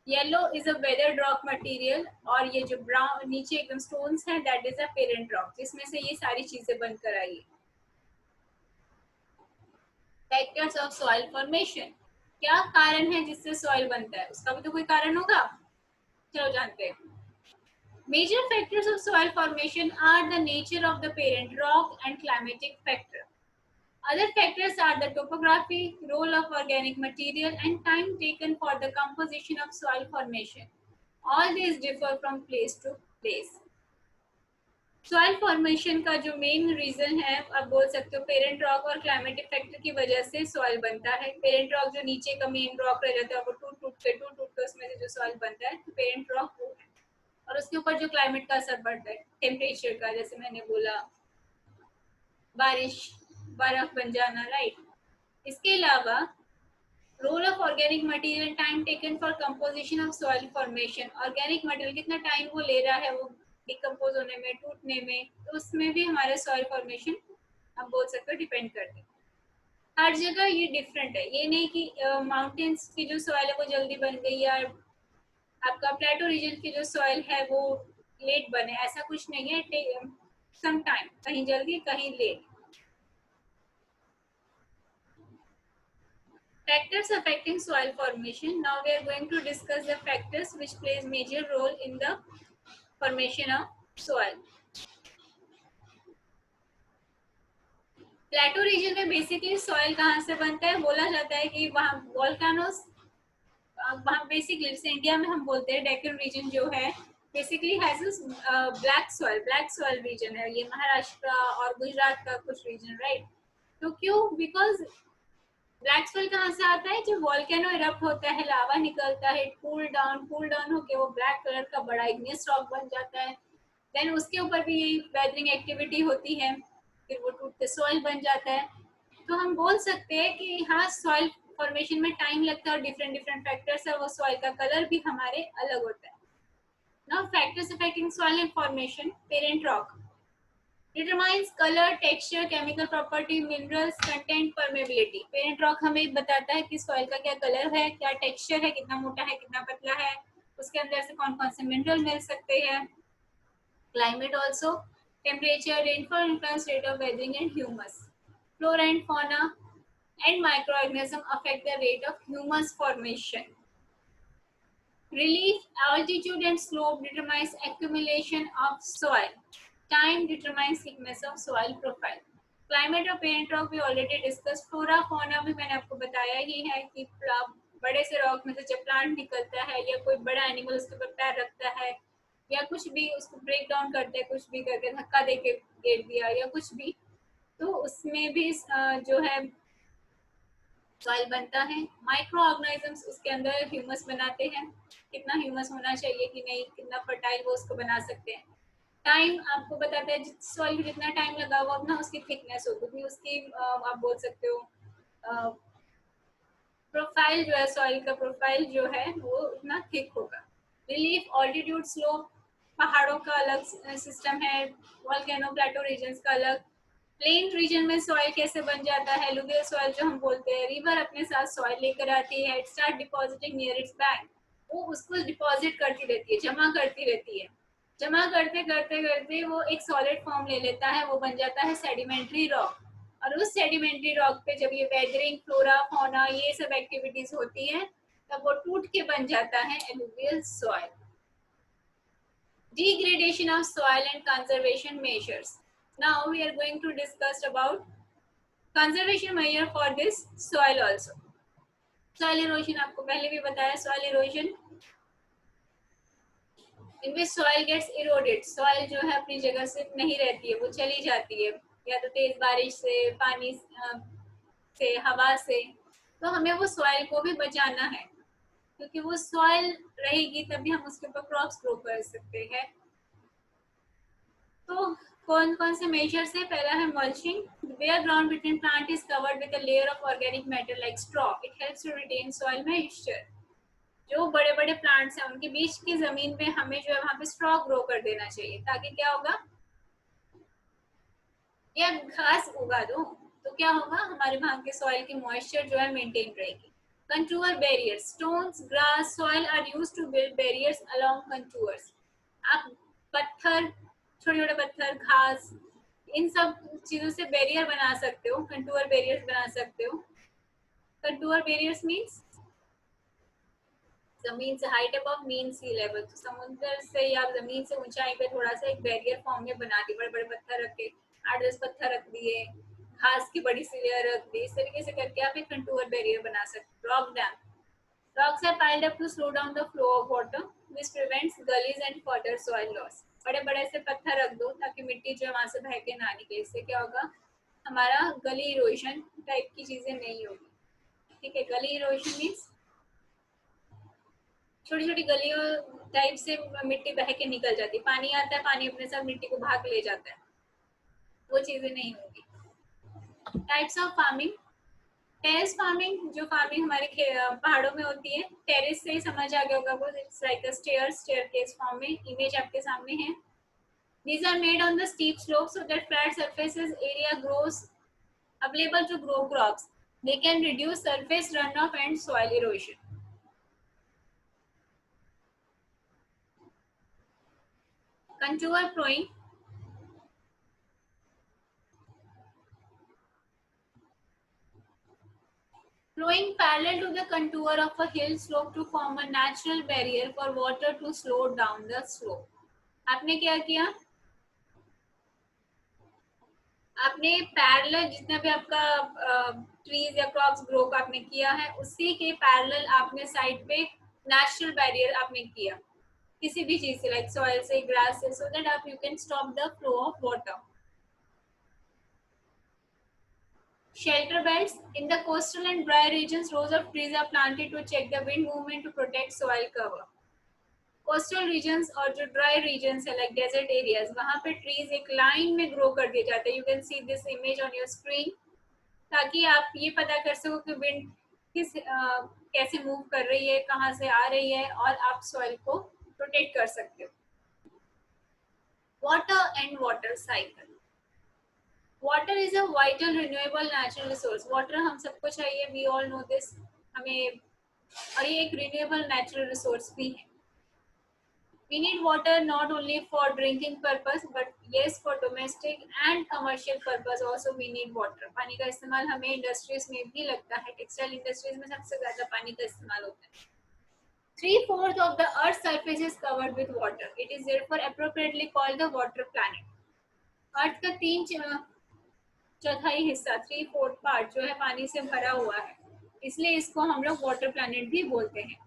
Yellow is a weathered rock material, और ये जो ब्राउन नीचे एकदम स्टोन्स हैं, that is a parent rock, जिसमें से ये सारी चीजें बनकर आई है। फैक्टर्स ऑफ सॉइल फॉर्मेशन, क्या कारण है जिससे सॉइल बनता है, उसका भी तो कोई कारण होगा, चलो जानते हैं। Major factors of soil formation are the nature of the parent rock and climatic factor. Other factors are the topography, role of organic material, and time taken for the composition of soil formation. All these differ from place to place. Soil formation का जो main reason है, आप बोल सकते हो parent rock और climatic factor की वजह से सॉइल बनता है। पेरेंट रॉक जो नीचे का मेन रॉक रह जाता है, वो टूट के उसमें से जो सॉइल बनता है, तो पेरेंट रॉक वो है। और उसके ऊपर जो क्लाइमेट का असर पड़ता है, टेम्परेचर का, जैसे मैंने बोला बारिश, बर्फ बन जाना, राइट। इसके अलावा role of organic material, time taken for composition of soil formation, organic material कितना टाइम वो ले रहा है वो डिकम्पोज होने में, टूटने में, तो उसमें भी हमारे सॉइल फॉर्मेशन आप बोल सकते हो डिपेंड करते हैं। हर जगह ये डिफरेंट है, ये नहीं कि माउंटेन्स की जो सॉइल है वो जल्दी बन गई, या आपका प्लेटो रीजन की जो सॉइल है वो लेट बने, ऐसा कुछ नहीं है। सम टाइम, कहीं जल्दी कहीं late. Factors affecting soil formation. Now we are going to discuss the factors which plays major role in the formation of soil. Plateau region में बेसिकली सॉइल कहाँ से बनता है, बोला जाता है कि वहाँ वॉल्केनोस, वहाँ बेसिकली जैसे इंडिया में हम बोलते हैं डेक्कन रीजन जो है basically has black soil region है, ये महाराष्ट्र और गुजरात का कुछ रीजन, राइट। तो क्यों, बिकॉज ब्लैक सॉइल कहाँ से आता है, जब वॉल्केनो इरप्ट होता है, लावा निकलता है, कूल डाउन होके वो ब्लैक कलर का बड़ा इग्नियस रॉक बन जाता है, देन उसके ऊपर भी यही वेदरिंग एक्टिविटी होती है, फिर वो टूट के सॉइल बन जाता है। तो हम बोल सकते हैं कि हाँ, सॉइल फॉर्मेशन में टाइम लगता है और डिफरेंट डिफरेंट फैक्टर्स है, वो सॉइल का कलर भी हमारे अलग होता है। Now factors affecting soil formation, parent rock determines color, texture, chemical property, minerals, content, permeability. Parent rock हमें बताता है कि सॉइल का क्या कलर है, क्या टेक्सचर है, कितना मोटा है, कितना पतला है, उसके अंदर से कौन कौन से मिनरल मिल सकते हैं. Climate also, temperature, rainfall influence rate of weathering and humus. Flora and fauna and microorganisms affect the rate of humus formation. Relief, altitude and slope determines accumulation of soil. Time determines thickness of soil profile. Climate और parent rock भी already discussed. Flora, fauna भी मैंने आपको बताया ही है कि बड़े से रॉक में से जब प्लांट निकलता है या कोई बड़ा एनिमल उसके ऊपर पैर रखता है या कुछ भी उसको ब्रेक डाउन करते हैं, कुछ भी करके धक्का दे के गिर दिया या कुछ भी, तो उसमें भी जो है सॉइल बनता है. माइक्रो ऑर्गेनिजम्स उसके अंदर ह्यूमस बनाते हैं. कितना ह्यूमस होना चाहिए कि नहीं, कितना फर्टाइल वो उसको बना सकते हैं. टाइम आपको बताता है सॉइल में जितना टाइम लगा हुआ उतना उसकी थिकनेस होगी, उसकी आप बोल सकते हो प्रोफाइल जो है, सॉइल का प्रोफाइल जो है वो उतना थिक होगा. रिलीफ, ऑल्टीट्यूड, स्लोप, पहाड़ों का अलग सिस्टम है, वोल्केनो प्लेटो रीजन्स का अलग. प्लेन रीजन में सॉइल कैसे बन जाता है, एलुवियल सॉइल जो हम बोलते हैं, रिवर अपने साथ सॉइल लेकर आती है, it start depositing near it's bank. वो उसको डिपॉजिट करती रहती है, जमा करती रहती है. जमा करते करते करते वो एक सॉलिड फॉर्म ले लेता है, वो बन जाता है सेडिमेंट्री रॉक. और उस सेडिमेंट्री रॉक पे जब ये वेदरिंग, फ्लोरा, फौना, ये सब एक्टिविटीज होती है, तब वो टूट के बन जाता है alluvial soil. Degradation of soil and conservation measures. Now we are going to discuss about conservation measure for this soil also. Soil erosion आपको पहले भी बताया. Soil erosion in which soil gets eroded. Soil जो है अपनी जगह से नहीं रहती है, वो चली जाती है या तो तेज बारिश से, पानी से, हवा से. तो हमें वो सॉइल को भी बचाना है, क्योंकि वो सॉइल रहेगी तभी हम उसके ऊपर क्रॉप्स ग्रो कर सकते हैं. तो कौन कौन से मेजर्स है? पहला है mulching. Bare ground between plant is covered with a layer of organic matter like straw. It helps to retain soil moisture. जो बड़े बड़े प्लांट्स हैं उनके बीच की जमीन में हमें जो है वहां पे स्ट्रॉ ग्रो कर देना चाहिए, ताकि क्या होगा, या घास उगा दो तो क्या होगा, हमारे वहां के सॉइल की मॉइस्चर जो है मेंटेन रहेगी. Contour barriers, stones, grass, soil are used to build barriers along contours. आप पत्थर, छोटे छोटे पत्थर, घास, इन सब चीजों से बैरियर बना सकते हो, कंटूर बैरियर्स बना सकते हो. कंटूर बैरियर्स मीन्स जमीन से हाइट अबव मीन सी लेवल, तो समुद्र से या जमीन से ऊंचाई पे थोड़ा सा एक बैरियर फॉर्म में बना दी. बड़े बड़े पत्थर रख के, 8-10 पत्थर रख दिए, घास की बड़ी सी लेयर रख दी, इस तरीके से करके आप एक कंटूर बैरियर बना सकते. Rock dam, rocks are piled up to slow down the flow of water, which prevents gullies and further soil loss. बड़े बड़े से पत्थर रख दो ताकि मिट्टी जो है वहां से बह के ना निकले. इससे क्या होगा, हमारा गली इरोशन टाइप की चीजें नहीं होगी. ठीक है, गली इरोशन मीन्स छोटी छोटी गलियों टाइप से मिट्टी बह के निकल जाती है. पानी आता है, पानी अपने साथ मिट्टी को भाग ले जाता है, वो चीजें नहीं होगी. Types of farming. Terrace farming, जो फार्मिंग हमारे पहाड़ों में होती है, टेरेस से ही समझ आ गया होगा वो, it's like a staircase form में. इमेज आपके सामने है. These are made on the steep slopes so that flat surfaces area grows available to grow crops. They can reduce surface runoff and soil erosion. Contour plowing. Flowing parallel to the contour of a hill slope to form a natural barrier for water to slow down the slope. आपने क्या किया, आपने parallel जितना भी आपका trees या crops grow आपने किया है, उसी के पैरेलल आपने साइड पे नेचुरल बैरियर आपने किया किसी भी चीज से, लाइक सॉइल से, ग्रास से, सो दैट आप you can stop the flow of water. Shelter belts. In the coastal and dry regions, rows of trees are planted to check the wind movement to protect soil cover. Coastal regions और जो dry regions है like desert areas, वहां पे trees एक line में grow कर दिए जाते हैं. You can see this image on your screen, ताकि आप ये पता कर सको कि विंड किस कैसे मूव कर रही है, कहाँ से आ रही है, और आप सॉइल को प्रोटेक्ट कर सकते हो. Water and water cycle. Water is a vital renewable natural resource. Water हम सबको चाहिए, वी ऑल नो दिस, हमें, और ये एक रिन्यूएबल नेचुरल रिसोर्स भी है. We need water not only for drinking purpose but yes for domestic and commercial purpose also we need water. पानी का इस्तेमाल हमें इंडस्ट्रीज में भी लगता है, टेक्सटाइल इंडस्ट्रीज में सबसे ज्यादा पानी का इस्तेमाल होता है. 3/4 of the Earth's surface is covered with water. It is therefore appropriately called the water planet. अर्थ का 3/4 हिस्सा 3/4 पार्ट जो है पानी से भरा हुआ है, इसलिए इसको हम लोग वाटर प्लैनेट भी बोलते हैं.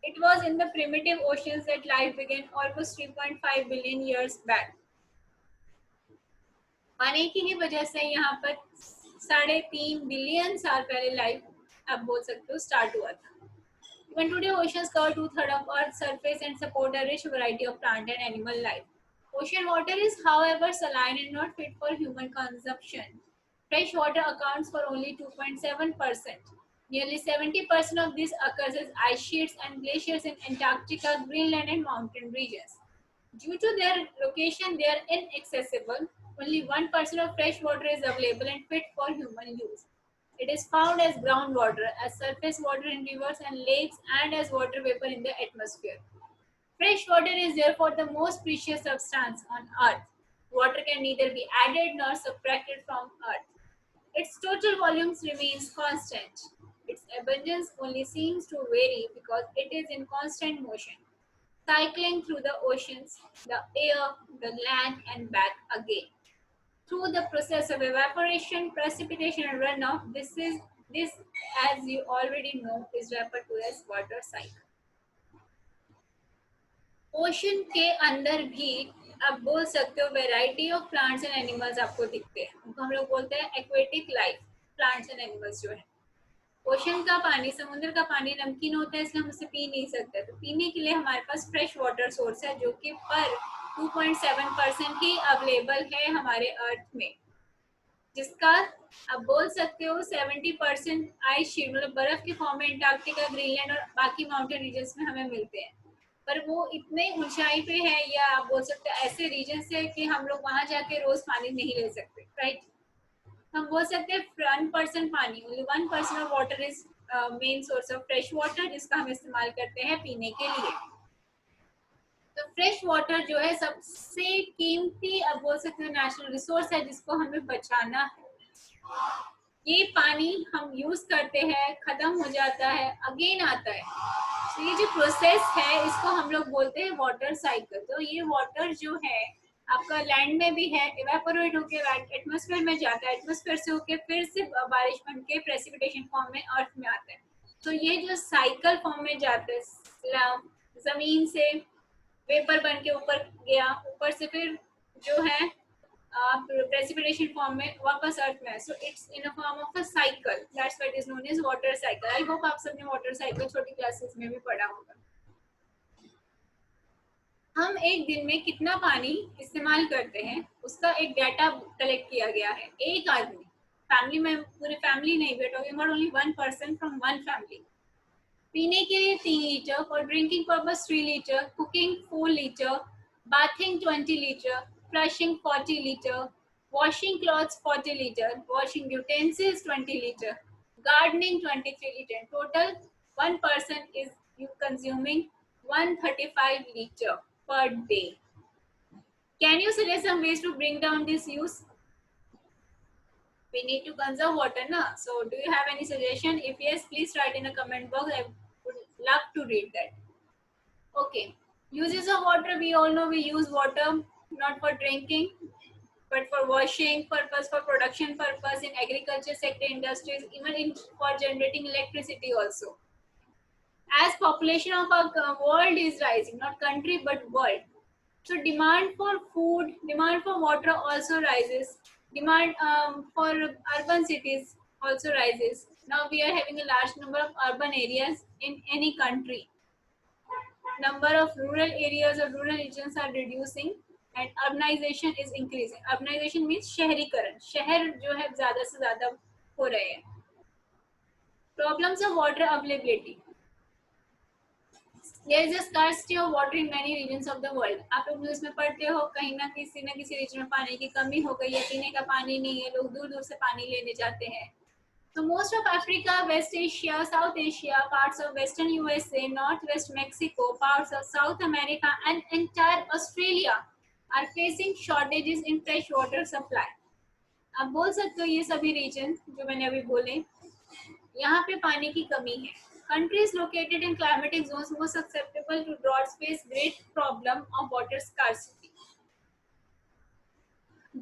It was in the primitive oceans that life began almost 3.5 billion years back. पानी की ही वजह से यहाँ पर 3.5 बिलियन साल पहले लाइफ आप बोल सकते हो स्टार्ट हुआ था. Even today, oceans cover 2/3 of Earth's surface and support a rich variety of plant and animal life. Ocean water is, however, saline and not fit for human consumption. Fresh water accounts for only 2.7%. Nearly 70% of this occurs as ice sheets and glaciers in Antarctica, Greenland, and mountain regions. Due to their location, they are inaccessible. Only 1% of fresh water is available and fit for human use. It is found as groundwater, as surface water in rivers and lakes, and as water vapor in the atmosphere. Fresh water is therefore the most precious substance on earth. Water can neither be added nor subtracted from earth. Its total volumes remains constant. Its abundance only seems to vary because it is in constant motion, cycling through the oceans, the air, the land, and back again. Through the process of evaporation, precipitation, and runoff, this, as you already know, is referred to as water cycle. Ocean के अंदर भी आप बोल सकते हो variety of plants and animals आपको दिखते हैं, उनको हम लोग बोलते हैं aquatic life plants and animals जो है. ओशन का पानी, समुद्र का पानी नमकीन होता है इसलिए हम उसे पी नहीं सकते, तो पीने के लिए हमारे पास फ्रेश वाटर सोर्स है जो कि पर 2.7% ही अवेलेबल है हमारे अर्थ में, जिसका आप बोल सकते हो 70% आइस शीट मतलब बर्फ के फॉर्म में एंटार्क्टिका, ग्रीनलैंड और बाकी माउंटेन रीजन्स में हमें मिलते हैं, पर वो इतने ऊंचाई पे है या आप बोल सकते हैं ऐसे रीजन से कि हम लोग वहां जाके रोज पानी नहीं ले सकते, राइट. हम बोल सकते हैं 1% पानी, only 1% of water is main source of fresh water जिसका हम इस्तेमाल करते हैं पीने के लिए. तो फ्रेश वाटर जो है सबसे कीमती आप बोल सकते हैं नेशनल रिसोर्स है जिसको हमें बचाना है. ये पानी हम यूज करते हैं, खत्म हो जाता है, अगेन आता है. तो ये जो प्रोसेस है इसको हम लोग बोलते हैं वाटर साइकिल. तो ये वाटर जो है आपका लैंड में भी है, इवेपोरेट होके एटमॉस्फेयर में जाता है, एटमॉस्फेयर से होके फिर से बारिश बन के प्रेसिपिटेशन फॉर्म में अर्थ में आता है. तो ये जो साइकिल फॉर्म में जाता है, जमीन से वेपर बन के ऊपर गया, ऊपर से फिर जो है precipitation फॉर्म में वापस अर्थ में. So it's in a form of a cycle, that's why it is known as water cycle. I hope आप सबने वाटर साइकिल छोटी क्लासेस में भी पढ़ा होगा. हम एक दिन में कितना पानी इस्तेमाल करते हैं उसका एक डाटा कलेक्ट किया गया है. एक आदमी, फैमिली में पूरी फैमिली नहीं, we are talking about only 1% from one family. पीने के लिए 3 litre, for drinking purpose 3 litre, cooking 4 litre, bathing 20 liter, flushing 40 liter, washing clothes 40 liter, washing utensils 20 liter, gardening 23 liter. Total, one person is consuming 135 liter per day. Can you suggest some ways to bring down this use? We need to conserve water, na? So, do you have any suggestion? If yes, please write in the comment box. I would love to read that. Okay. Uses of water, we all know we use water not for drinking but for washing purpose, for production purpose, in agriculture sector, industries, even for generating electricity also. As population of our world is rising, not country but world, so demand for food, demand for water also rises. Demand for urban cities also rises. Now we are having a large number of urban areas in any country. Number of rural areas or rural regions are reducing and urbanization is increasing. Urbanization means शहरीकरण, शहर जो है ज़्यादा से ज़्यादा हो रहे हैं. Problems of water availability. There is a scarcity of water in many regions of the world. आप लोग न्यूज़ में पढ़ते हो कहीं ना किसी रीजन में पानी की कमी हो गई है, पीने का पानी नहीं है, लोग दूर दूर से पानी लेने जाते हैं. So most of Africa, West Asia, South Asia, parts of Western USA, Northwest Mexico, parts of South America, and entire Australia are facing shortages in fresh water supply. आप बोल सकते हो ये सभी रीजन जो मैंने अभी बोले यहाँ पे पानी की कमी है. Countries located in climatic zones most susceptible to droughts face great problem of water scarcity.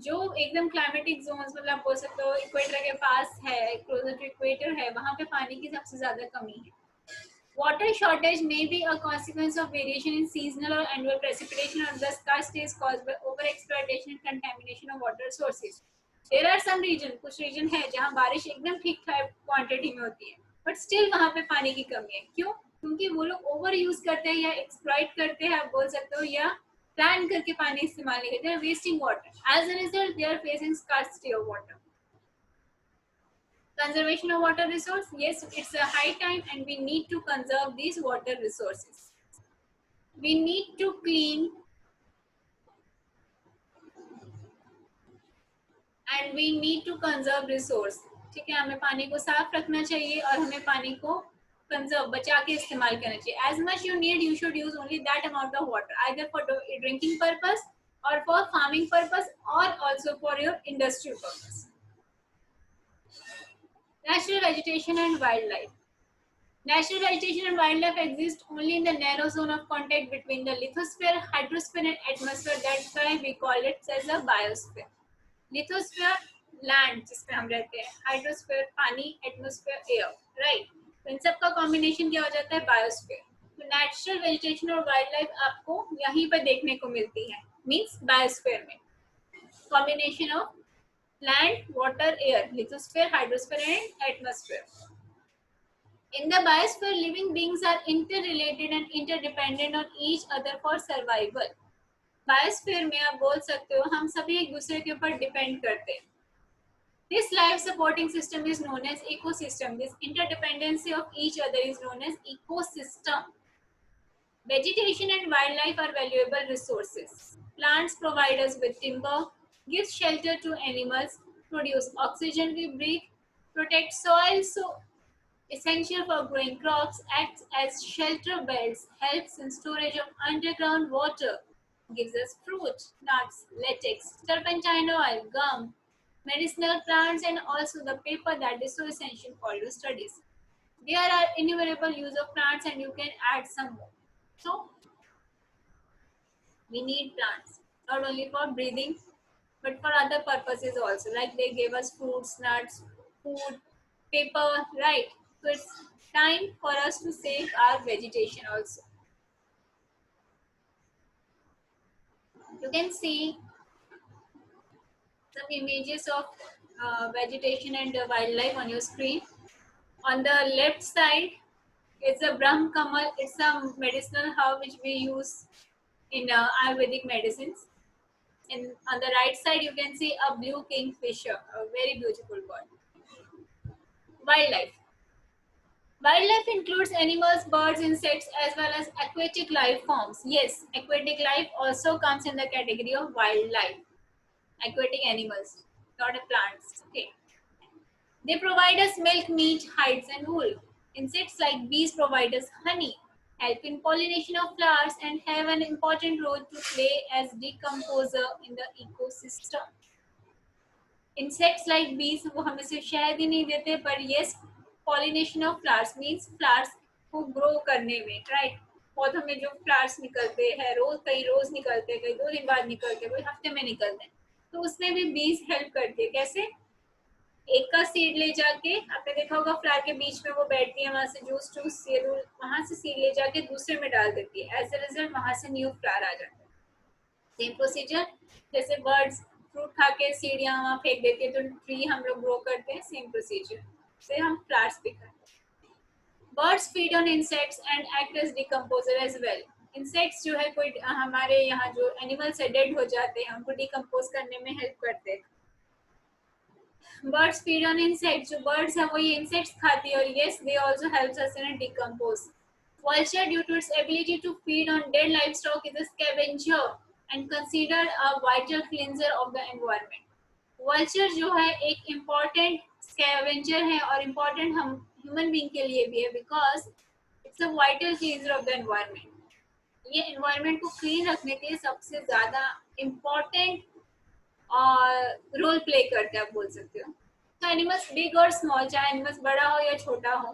जो एकदम क्लाइमेटिक जोन्स मतलब बोल सकते हो इक्वेटर के पास है, क्लोजर टू इक्वेटर है, वहां पे पानी की सबसे ज्यादा कमी है. Water shortage may be a consequence of variation in seasonal or annual precipitation, or the scarcity is caused by overexploitation and contamination of water sources. There are some region, कुछ रीजन है जहाँ बारिश एकदम ठीक ठाक क्वांटिटी में होती है, बट स्टिल वहाँ पे पानी की कमी है. क्यों? क्योंकि वो लोग ओवर यूज करते हैं या एक्सप्लॉइट करते हैं, आप बोल सकते हो, या प्लान करके पानी इस्तेमाल नहीं करते. Wasting water. As a result they are facing scarcity of water. Conservation of water resource, yes, it's a high time and we need to conserve these water resources. We need to clean and we need to conserve resource. ठीक है, हमें पानी को साफ रखना चाहिए और हमें पानी को कंजर्व बचा के इस्तेमाल करना चाहिए. As much you need, you should use only that amount of water, either for drinking purpose or for farming purpose or also for your industrial purpose. Natural vegetation and wildlife. Natural vegetation and wildlife exist only in the narrow zone of contact between the lithosphere, hydrosphere and atmosphere. That's why we call it as a biosphere. Lithosphere land जिसमें हम रहते हैं, hydrosphere पानी, atmosphere air, right. तो इन सब का combination क्या हो जाता है? बायोस्फीयर. तो नेचुरल वेजिटेशन और वाइल्ड लाइफ आपको यहीं पर देखने को मिलती है, मीन्स बायोस्फीयर में combination of land, water, air, lithosphere, hydrosphere and atmosphere. In the biosphere, living beings are interrelated and interdependent on each other for survival. Biosphere में आप बोल सकते हो हम सभी एक दूसरे के ऊपर डिपेंड करते हैं. This life supporting system is known as ecosystem. This interdependency of each other is known as ecosystem. Vegetation and wildlife are valuable resources. Plants provide us with timber, give shelter to animals, produce oxygen we breathe, protect soil, so essential for growing crops, acts as shelter beds, helps in storage of underground water, gives us fruit, nuts, latex, turpentine oil, gum, medicinal plants, and also the paper that is so essential for your studies. There are innumerable use of plants and you can add some more. So we need plants not only for breathing but for other purposes also, like they gave us fruits, nuts, food, paper, right? So it's time for us to save our vegetation also. You can see some images of vegetation and wildlife on your screen. On the left side, it's a Brahm Kamal. It's a medicinal herb which we use in Ayurvedic medicines. And on the right side, you can see a blue kingfisher, a very beautiful bird. Wildlife. Wildlife includes animals, birds, insects, as well as aquatic life forms. Yes, aquatic life also comes in the category of wildlife. Aquatic animals, not plants. Okay. They provide us milk, meat, hides, and wool. Insects like bees provide us honey, help in pollination of flowers, and have an important role to play as decomposer in the ecosystem. Insects like bees वो हमें सिर्फ शहद ही नहीं देते, पर yes, pollination of flowers means flowers को grow करने में, right? पौधों में जो फ्लावर्स निकलते हैं, रोज कई रोज निकलते हैं, कई 2 दिन बाद निकलते हैं, कोई हफ्ते में निकलते हैं, तो उसमें भी बीज हेल्प करती है. कैसे? एक का सीड ले जाके, आपने देखा होगा फ्लावर के बीच में वो बैठती है, वहां से जूस ये वहां से सीड ले जाके दूसरे में डाल देती है. एज अ रिजल्ट वहां से न्यू फ्लावर आ जाता है. सेम प्रोसीजर जैसे बर्ड्स फ्रूट खा के सीड यहाँ वहाँ फेंक देते हैं तो ट्री हम लोग ग्रो करते हैं, सेम प्रोसीजर से हम फ्लावर्स भी खाते हैं. Birds feed on insects and act as decomposer as well. Insects जो है कोई हमारे यहाँ जो एनिमल्स है डेड हो जाते हैं, उनको डिकम्पोज करने में हेल्प करते हैं. Birds feed on insects. जो birds हैं वो ये insects खाती है और yes, they also helps us in a decompose. Vulture, due to its ability to feed on dead livestock, is a scavenger and considered a vital cleanser of the environment. Vulture जो है एक important scavenger है और important हम human being के लिए भी है, बिकॉज इट्स अ वाइटल चीज ऑफ द एनवायरनमेंट। ये एनवायरनमेंट को क्लीन रखने के लिए सबसे ज्यादा इम्पॉर्टेंट रोल प्ले करते हैं, आप बोल सकते हो। तो एनिमल्स बिग और स्मॉल, चाहे एनिमल्स बड़ा हो या छोटा हो,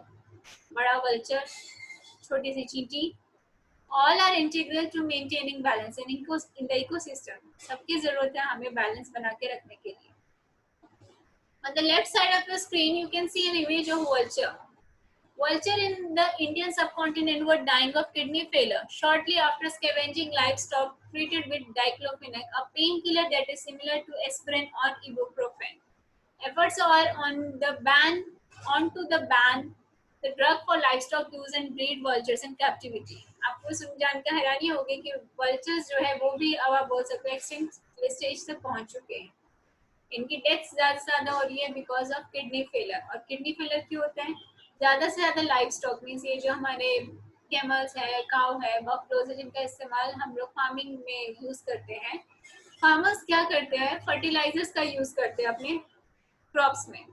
बड़ा वल्चर, छोटी सी चींटी, all are integral to maintaining balance in the ecosystem. सबकी जरूरत है हमें बैलेंस बना के रखने के लिए। On the left side of the screen, you can see an image of vulture. Vulture in the Indian subcontinent were dying of kidney failure shortly after scavenging livestock treated with diclofenac, a painkiller that is similar to aspirin or ibuprofen. Efforts are onto the ban the drug for livestock use and breed vultures in captivity. आपको सुन जानकर हैरानी होगी कि vultures जो है वो भी अब आप बोल सकते हैं एक्सटिंक्ट स्टेज तक पहुंच चुके हैं। इनकी डेथ ज्यादा से ज्यादा हो रही है बिकॉज ऑफ किडनी फेलर। और किडनी फेलर क्यों होता है? ज्यादा से ज्यादा लाइफ स्टॉक मीन्स ये जो हमारे कैमल्स है, काउ है, बफलोज है, जिनका इस्तेमाल हम लोग फार्मिंग में यूज करते हैं। फार्मर्स क्या करते हैं? फर्टिलाइजर्स का यूज करते हैं अपने क्रॉप्स में।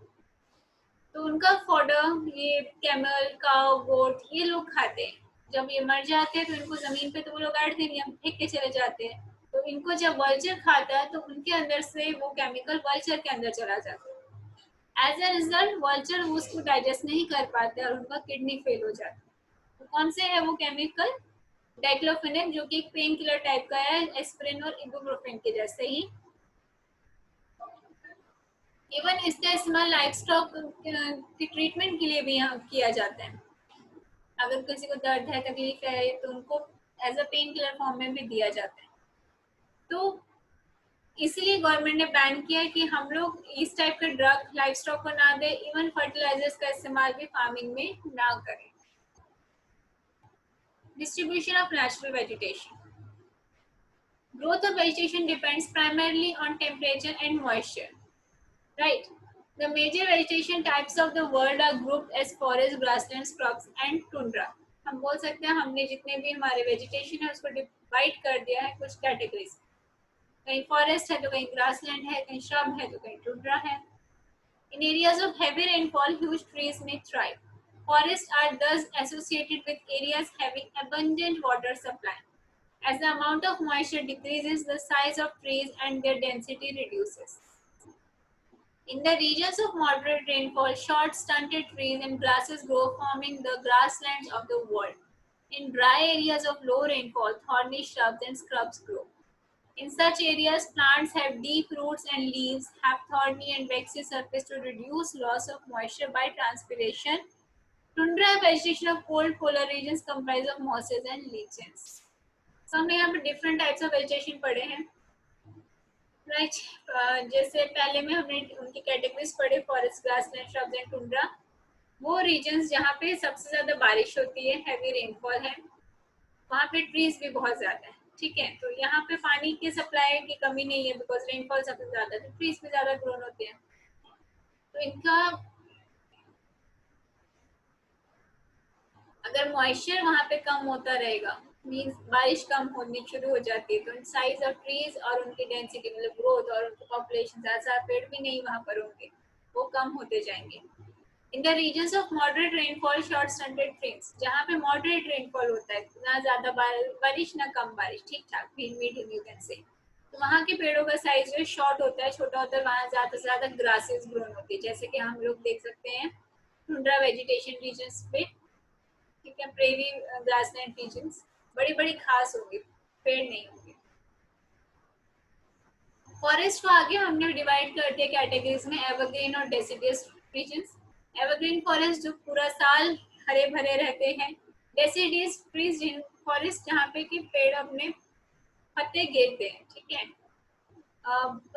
तो उनका फॉडर ये कैमल, काउ, गोट ये लोग खाते हैं। जब ये मर जाते हैं तो इनको जमीन पे तो वो लोग ऐड नहीं, हम फेंक के चले जाते हैं। तो इनको जब वल्चर खाता है तो उनके अंदर से वो केमिकल वल्चर के अंदर चला जाता है। एज अ रिजल्ट वल्चर उसको डाइजेस्ट नहीं कर पाते और उनका किडनी फेल हो जाता है। तो कौन से है वो केमिकल? डाइक्लोफेनेक, जो कि एक पेन किलर टाइप का है, एस्पिरिन और इबुप्रोफेन के जैसे ही। इवन इसका इस्तेमाल लाइफ स्टॉक की ट्रीटमेंट के लिए भी यहाँ किया जाता है। अगर किसी को दर्द है, तकलीफ है, तो उनको as a painkiller form में भी दिया जाता है। तो इसीलिए गवर्नमेंट ने बैन किया है कि हम लोग इस टाइप का ड्रग लाइफ स्टॉक को ना दे, इवन फर्टिलाइजर्स का इस्तेमाल भी फार्मिंग में ना करें। Distribution of natural vegetation. Growth of vegetation depends primarily on temperature and moisture. Right. The major vegetation types of the world are grouped as forest, grasslands, crops and tundra. हम बोल सकते हैं हमने जितने भी हमारे वेजिटेशन है उसको डिवाइड कर दिया है कुछ कैटेगरीज। कहीं फॉरेस्ट है तो कहीं ग्रासलैंड है, कहीं श्रब है तो कहीं टुंड्रा है। In areas of heavy rainfall, huge trees may thrive. Forests are thus associated with areas having abundant water supply. As the amount of moisture decreases, the size of trees and their density reduces. In the regions of moderate rainfall, short stunted trees and grasses grow, forming the grasslands of the world. In dry areas of low rainfall, thorny shrubs and scrubs grow. In such areas, plants have deep roots and leaves have thorny and waxy surface to reduce loss of moisture by transpiration. Tundra vegetation of cold polar regions comprise of mosses and lichens. So हमने यहाँ पे different types of vegetation पढ़े हैं, right. जैसे पहले में हमने उनकी कैटेगरीज पढ़े, forest, grassland, shrubs and tundra. वो रीजन्स जहाँ पे सबसे ज्यादा बारिश होती है, हैवी रेनफॉल है, वहाँ पे ट्रीज भी बहुत ज्यादा है, ठीक है। तो यहाँ पे पानी की सप्लाई की कमी नहीं है बिकॉज रेनफॉल सबसे ज्यादा है, तो ट्रीज भी ज्यादा ग्रोन होते हैं। तो इनका अगर मॉइस्चर वहाँ पे कम होता रहेगा, मीन्स बारिश कम होनी शुरू हो जाती है, तो साइज ऑफ ट्रीज और उनकी डेंसिटी मतलब ग्रोथ और उनकी पॉपुलेशन, ज्यादा पेड़ भी नहीं वहाँ पर होंगे, वो कम होते जाएंगे। In the regions of moderate rainfall, short stunted trees, जहाँ पे मॉडरेट रेनफॉल होता है, ना ज्यादा बारिश ना कम बारिश, ठीक ठाक मीडियम यू कैन से, तो वहाँ के पेड़ों का साइज जो शॉर्ट होता है, छोटा होता है, वहाँ ज्यादा से ज्यादा ग्रासेस ग्रोन होती है, जैसे कि हम लोग देख सकते हैं टुंड्रा वेजिटेशन रीजन्स पे, ठीक है। प्रेरी ग्रासलैंड रीजन्स बड़ी बड़ी घास होंगी, पेड़ नहीं होंगे। फॉरेस्ट को आगे हमने डिवाइड कर दिया कैटेगरीज में, एवरग्रीन और डेसिडियस रीजन्स। एवरग्रीन फॉरेस्ट जो पूरा साल हरे भरे रहते हैं। डेसिडियस ट्रीज फॉरेस्ट जहाँ पे कि पेड़ अपने पत्ते गिरते हैं, ठीक है।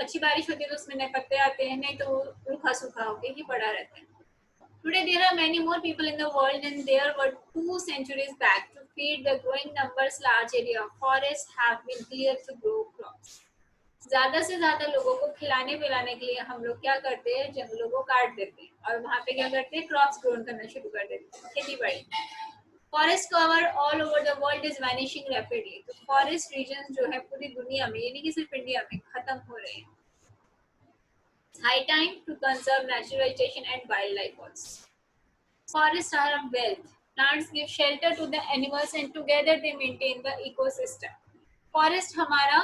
अच्छी बारिश होती है तो उसमें नए पत्ते आते हैं, नहीं तो रूखा सूखा होके ही पड़ा रहता है। Today, there are many more people in the world than there were 2 centuries back. To feed the growing numbers, large area of forests have been cleared to grow crops. ज्यादा से ज्यादा लोगों को खिलाने पिलाने के लिए हम लोग क्या करते हैं? जंगलों को काट देते हैं और वहाँ पे क्या करते हैं? क्रॉप्स ग्रोन करना शुरू कर देते हैं, खेती बाड़ी। Forest cover all over the world is vanishing rapidly. तो फॉरेस्ट रीजन जो है पूरी दुनिया में, ये नहीं कि सिर्फ इंडिया में, खत्म हो रहे हैं। high time to conserve natural vegetation and wildlife also. Forests are a wealth. Plants give shelter to the animals and together they maintain the ecosystem. Forest हमारा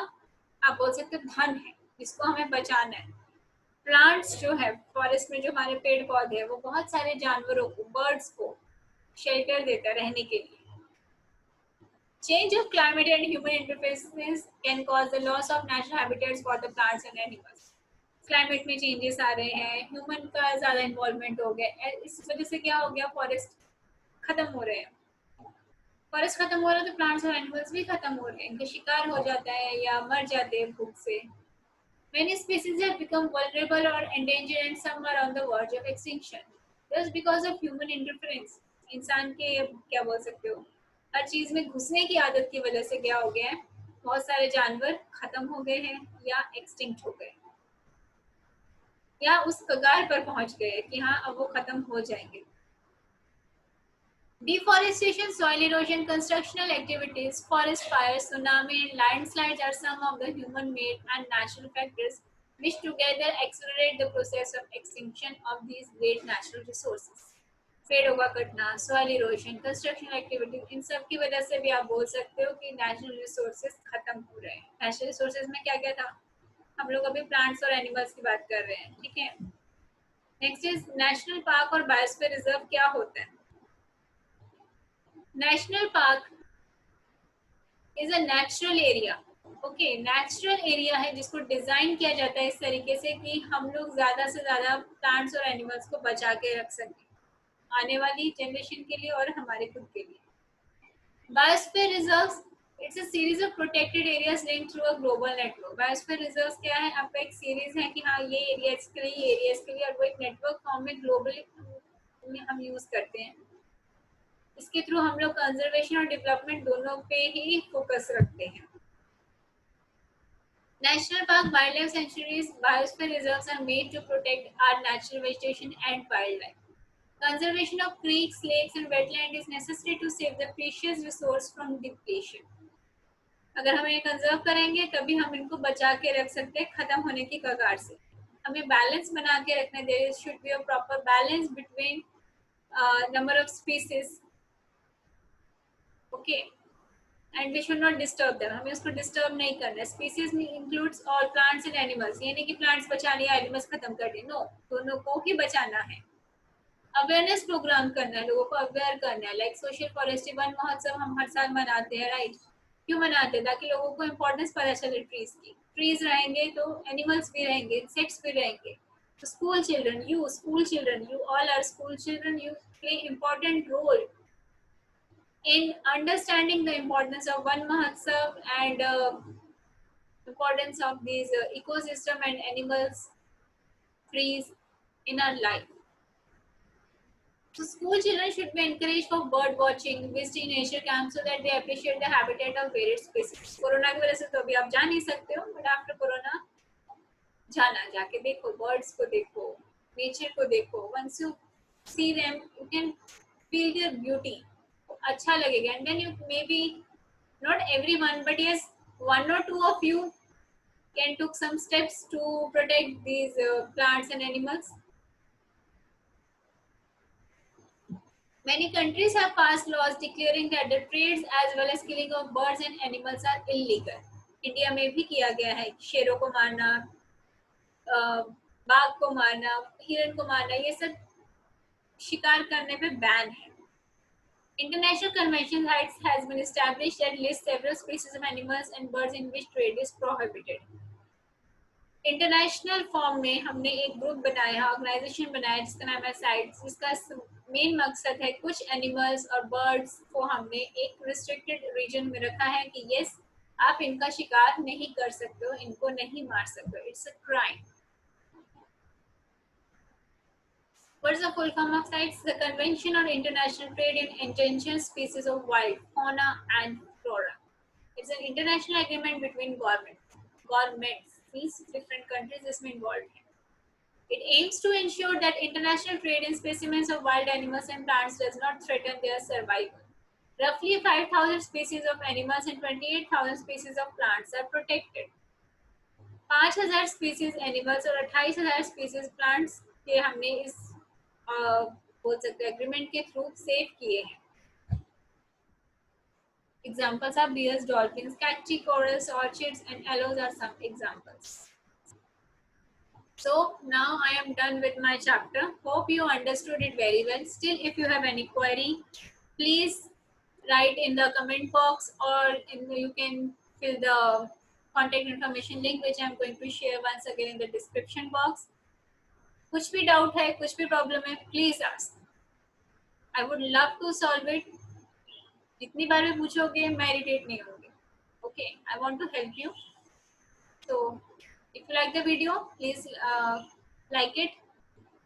आप बोल सकते हो धन है जिसको हमें बचाना है. प्लांट्स जो है फॉरेस्ट में जो हमारे पेड़ पौधे हैं वो बहुत सारे जानवरों को बर्ड्स को शेल्टर देता है रहने के लिए. Change of climate and human interfaces can cause the loss of natural habitats for the plants and animals. Climate में चेंजेस आ रहे हैं, ह्यूमन का ज़्यादा इन्वॉल्वमेंट हो गया, इस वजह से क्या हो गया, फॉरेस्ट खत्म हो रहे हैं. फॉरेस्ट खत्म हो रहा है तो प्लांट्स और एनिमल्स भी खत्म हो रहे हैं, इनका शिकार हो जाता है या मर जाते हैं भूख से. Many species have become vulnerable or endangered and some are on the verge of extinction. Just because of human interference. इंसान के क्या बोल सकते हो, हर चीज में घुसने की आदत की वजह से क्या हो गया है, बहुत सारे जानवर खत्म हो गए हैं या एक्सटिंक्ट हो गए या उस कगार पर पहुंच गए कि हाँ अब वो खत्म हो जाएंगे. Deforestation, soil erosion, constructional activities, forest fires, tsunami, and landslides are some of the human-made and natural factors which together accelerate the process of extinction of these great natural resources. पेड़ों का कटना, soil erosion, construction activities, इन सब की वजह से भी आप बोल सकते हो कि natural resources खत्म हो रहे हैं. Natural resources में क्या क्या था? हम लोग अभी plants और animals की बात कर रहे हैं, ठीक है? Next is national park और biosphere reserve क्या होता है? National park is a natural area. Okay, natural area है जिसको डिजाइन किया जाता है इस तरीके से कि हम लोग ज्यादा से ज्यादा प्लांट्स और एनिमल्स को बचा के रख सकें आने वाली जनरेशन के लिए और हमारे खुद के लिए. Biosphere reserves, it's a series of protected areas linked through a global network. Biosphere reserves क्या है, आपका एक सीरीज है कि हाँ ये एरिया इसके लिए, ये एरिया इसके लिए, और वो एक नेटवर्क फॉर्म में ग्लोबली हम यूज करते हैं. इसके थ्रू हम लोग कंजर्वेशन और डेवलपमेंट दोनों पे ही फोकस रखते हैं. National park, wildlife sanctuaries, biosphere reserves are made to protect our natural vegetation and wildlife. Conservation of creeks, lakes, and wetland is necessary to save the precious resource from depletion. अगर हम ये conserve करेंगे तभी हम इनको बचा के रख सकते हैं खत्म होने की कगार से. हमें बैलेंस बना के रखना है. There should be a proper balance between number of species. Okay. And we should not disturb them. हमें उसको डिस्टर्ब नहीं करना है. Species includes all plants and animals. ये नहीं कि प्लांट्स बचा लिया एनिमल्स खत्म कर दिए. नो, दोनों को ही बचाना है. अवेयरनेस प्रोग्राम करना है, लोगों को अवेयर करना है. लाइक सोशल फॉरेस्ट्री वन महोत्सव हम हर साल मनाते हैं, राइट? क्यों मनाते हैं? ताकि लोगों को इम्पोर्टेंस पता चले ट्रीज की. ट्रीज रहेंगे तो एनिमल्स भी रहेंगे, इंसेक्ट्स भी रहेंगे. तो school children, you all are school children, you play important role in understanding the importance of Van Mahotsav and importance of these ecosystem and animals, trees in our life. So school children should be encouraged for bird watching, visiting nature camps so that they appreciate the habitat of various species. Corona की वजह से तो अभी आप जा नहीं सकते हो, but after कोरोना जाना, जाके देखो, birds को देखो, nature को देखो. Once you see them, you can feel their beauty. अच्छा लगेगा. And then you maybe not everyone, but yes, one or two of you can took some steps to protect these plants and animals. Many countries have passed laws declaring that the trades as well as killing of birds and animals are illegal. India में भी किया गया है. शेरों को मारना, बाघ को मारना, हिरन को मारना, ये सब शिकार करने पे बैन है. International Convention has been established that lists several species of animals and birds in which trade is prohibited. International form में हमने एक ग्रुप बनाया, ऑर्गेनाइजेशन बनाया जिसका नाम है साइट्स, जिसका मेन मकसद है कुछ एनिमल्स और बर्ड्स को हमने एक रिस्ट्रिक्टेड रीजन में रखा है कि यस आप इनका शिकार नहीं कर सकते हो, इनको नहीं मार सकते हो. It's a crime. What is the full form of CITES? The Convention on International Trade in Endangered Species of Wild Fauna and Flora. It's an international agreement between governments, these different countries इसमें involved हैं. It aims to ensure that international trade in specimens of wild animals and plants does not threaten their survival. Roughly 5,000 species of animals and 28,000 species of plants are protected. 5000 species animals और 28000 species plants के हमने इस बोल सकते agreement के through save किए हैं. Examples are bears, dolphins, catchy corals, orchids, and aloes are some examples. So now I am done with my chapter. Hope you understood it very well. Still, if you have any query, please write in the comment box, or you can fill the contact information link which I am going to share once again in the description box. कुछ भी doubt है, कुछ भी problem है, please ask. I would love to solve it. जितनी बार भी पूछोगे मैं इरिटेट नहीं होंगी. Okay, I want to help you. So if you like the video, please like it,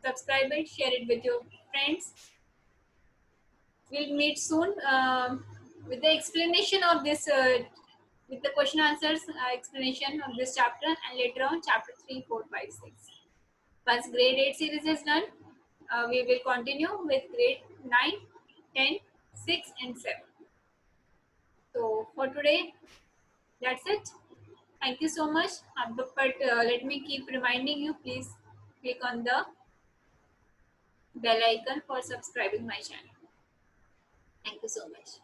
subscribe it, share it with your friends. We'll meet soon with the explanation of this, with the question answers explanation of this chapter, and later on chapter 3, 4, 5, 6. Once grade 8 series is done, we will continue with grade 9, 10, 6 and 7. So for today, that's it. Thank you so much. But let me keep reminding you, please click on the bell icon for subscribing my channel. Thank you so much.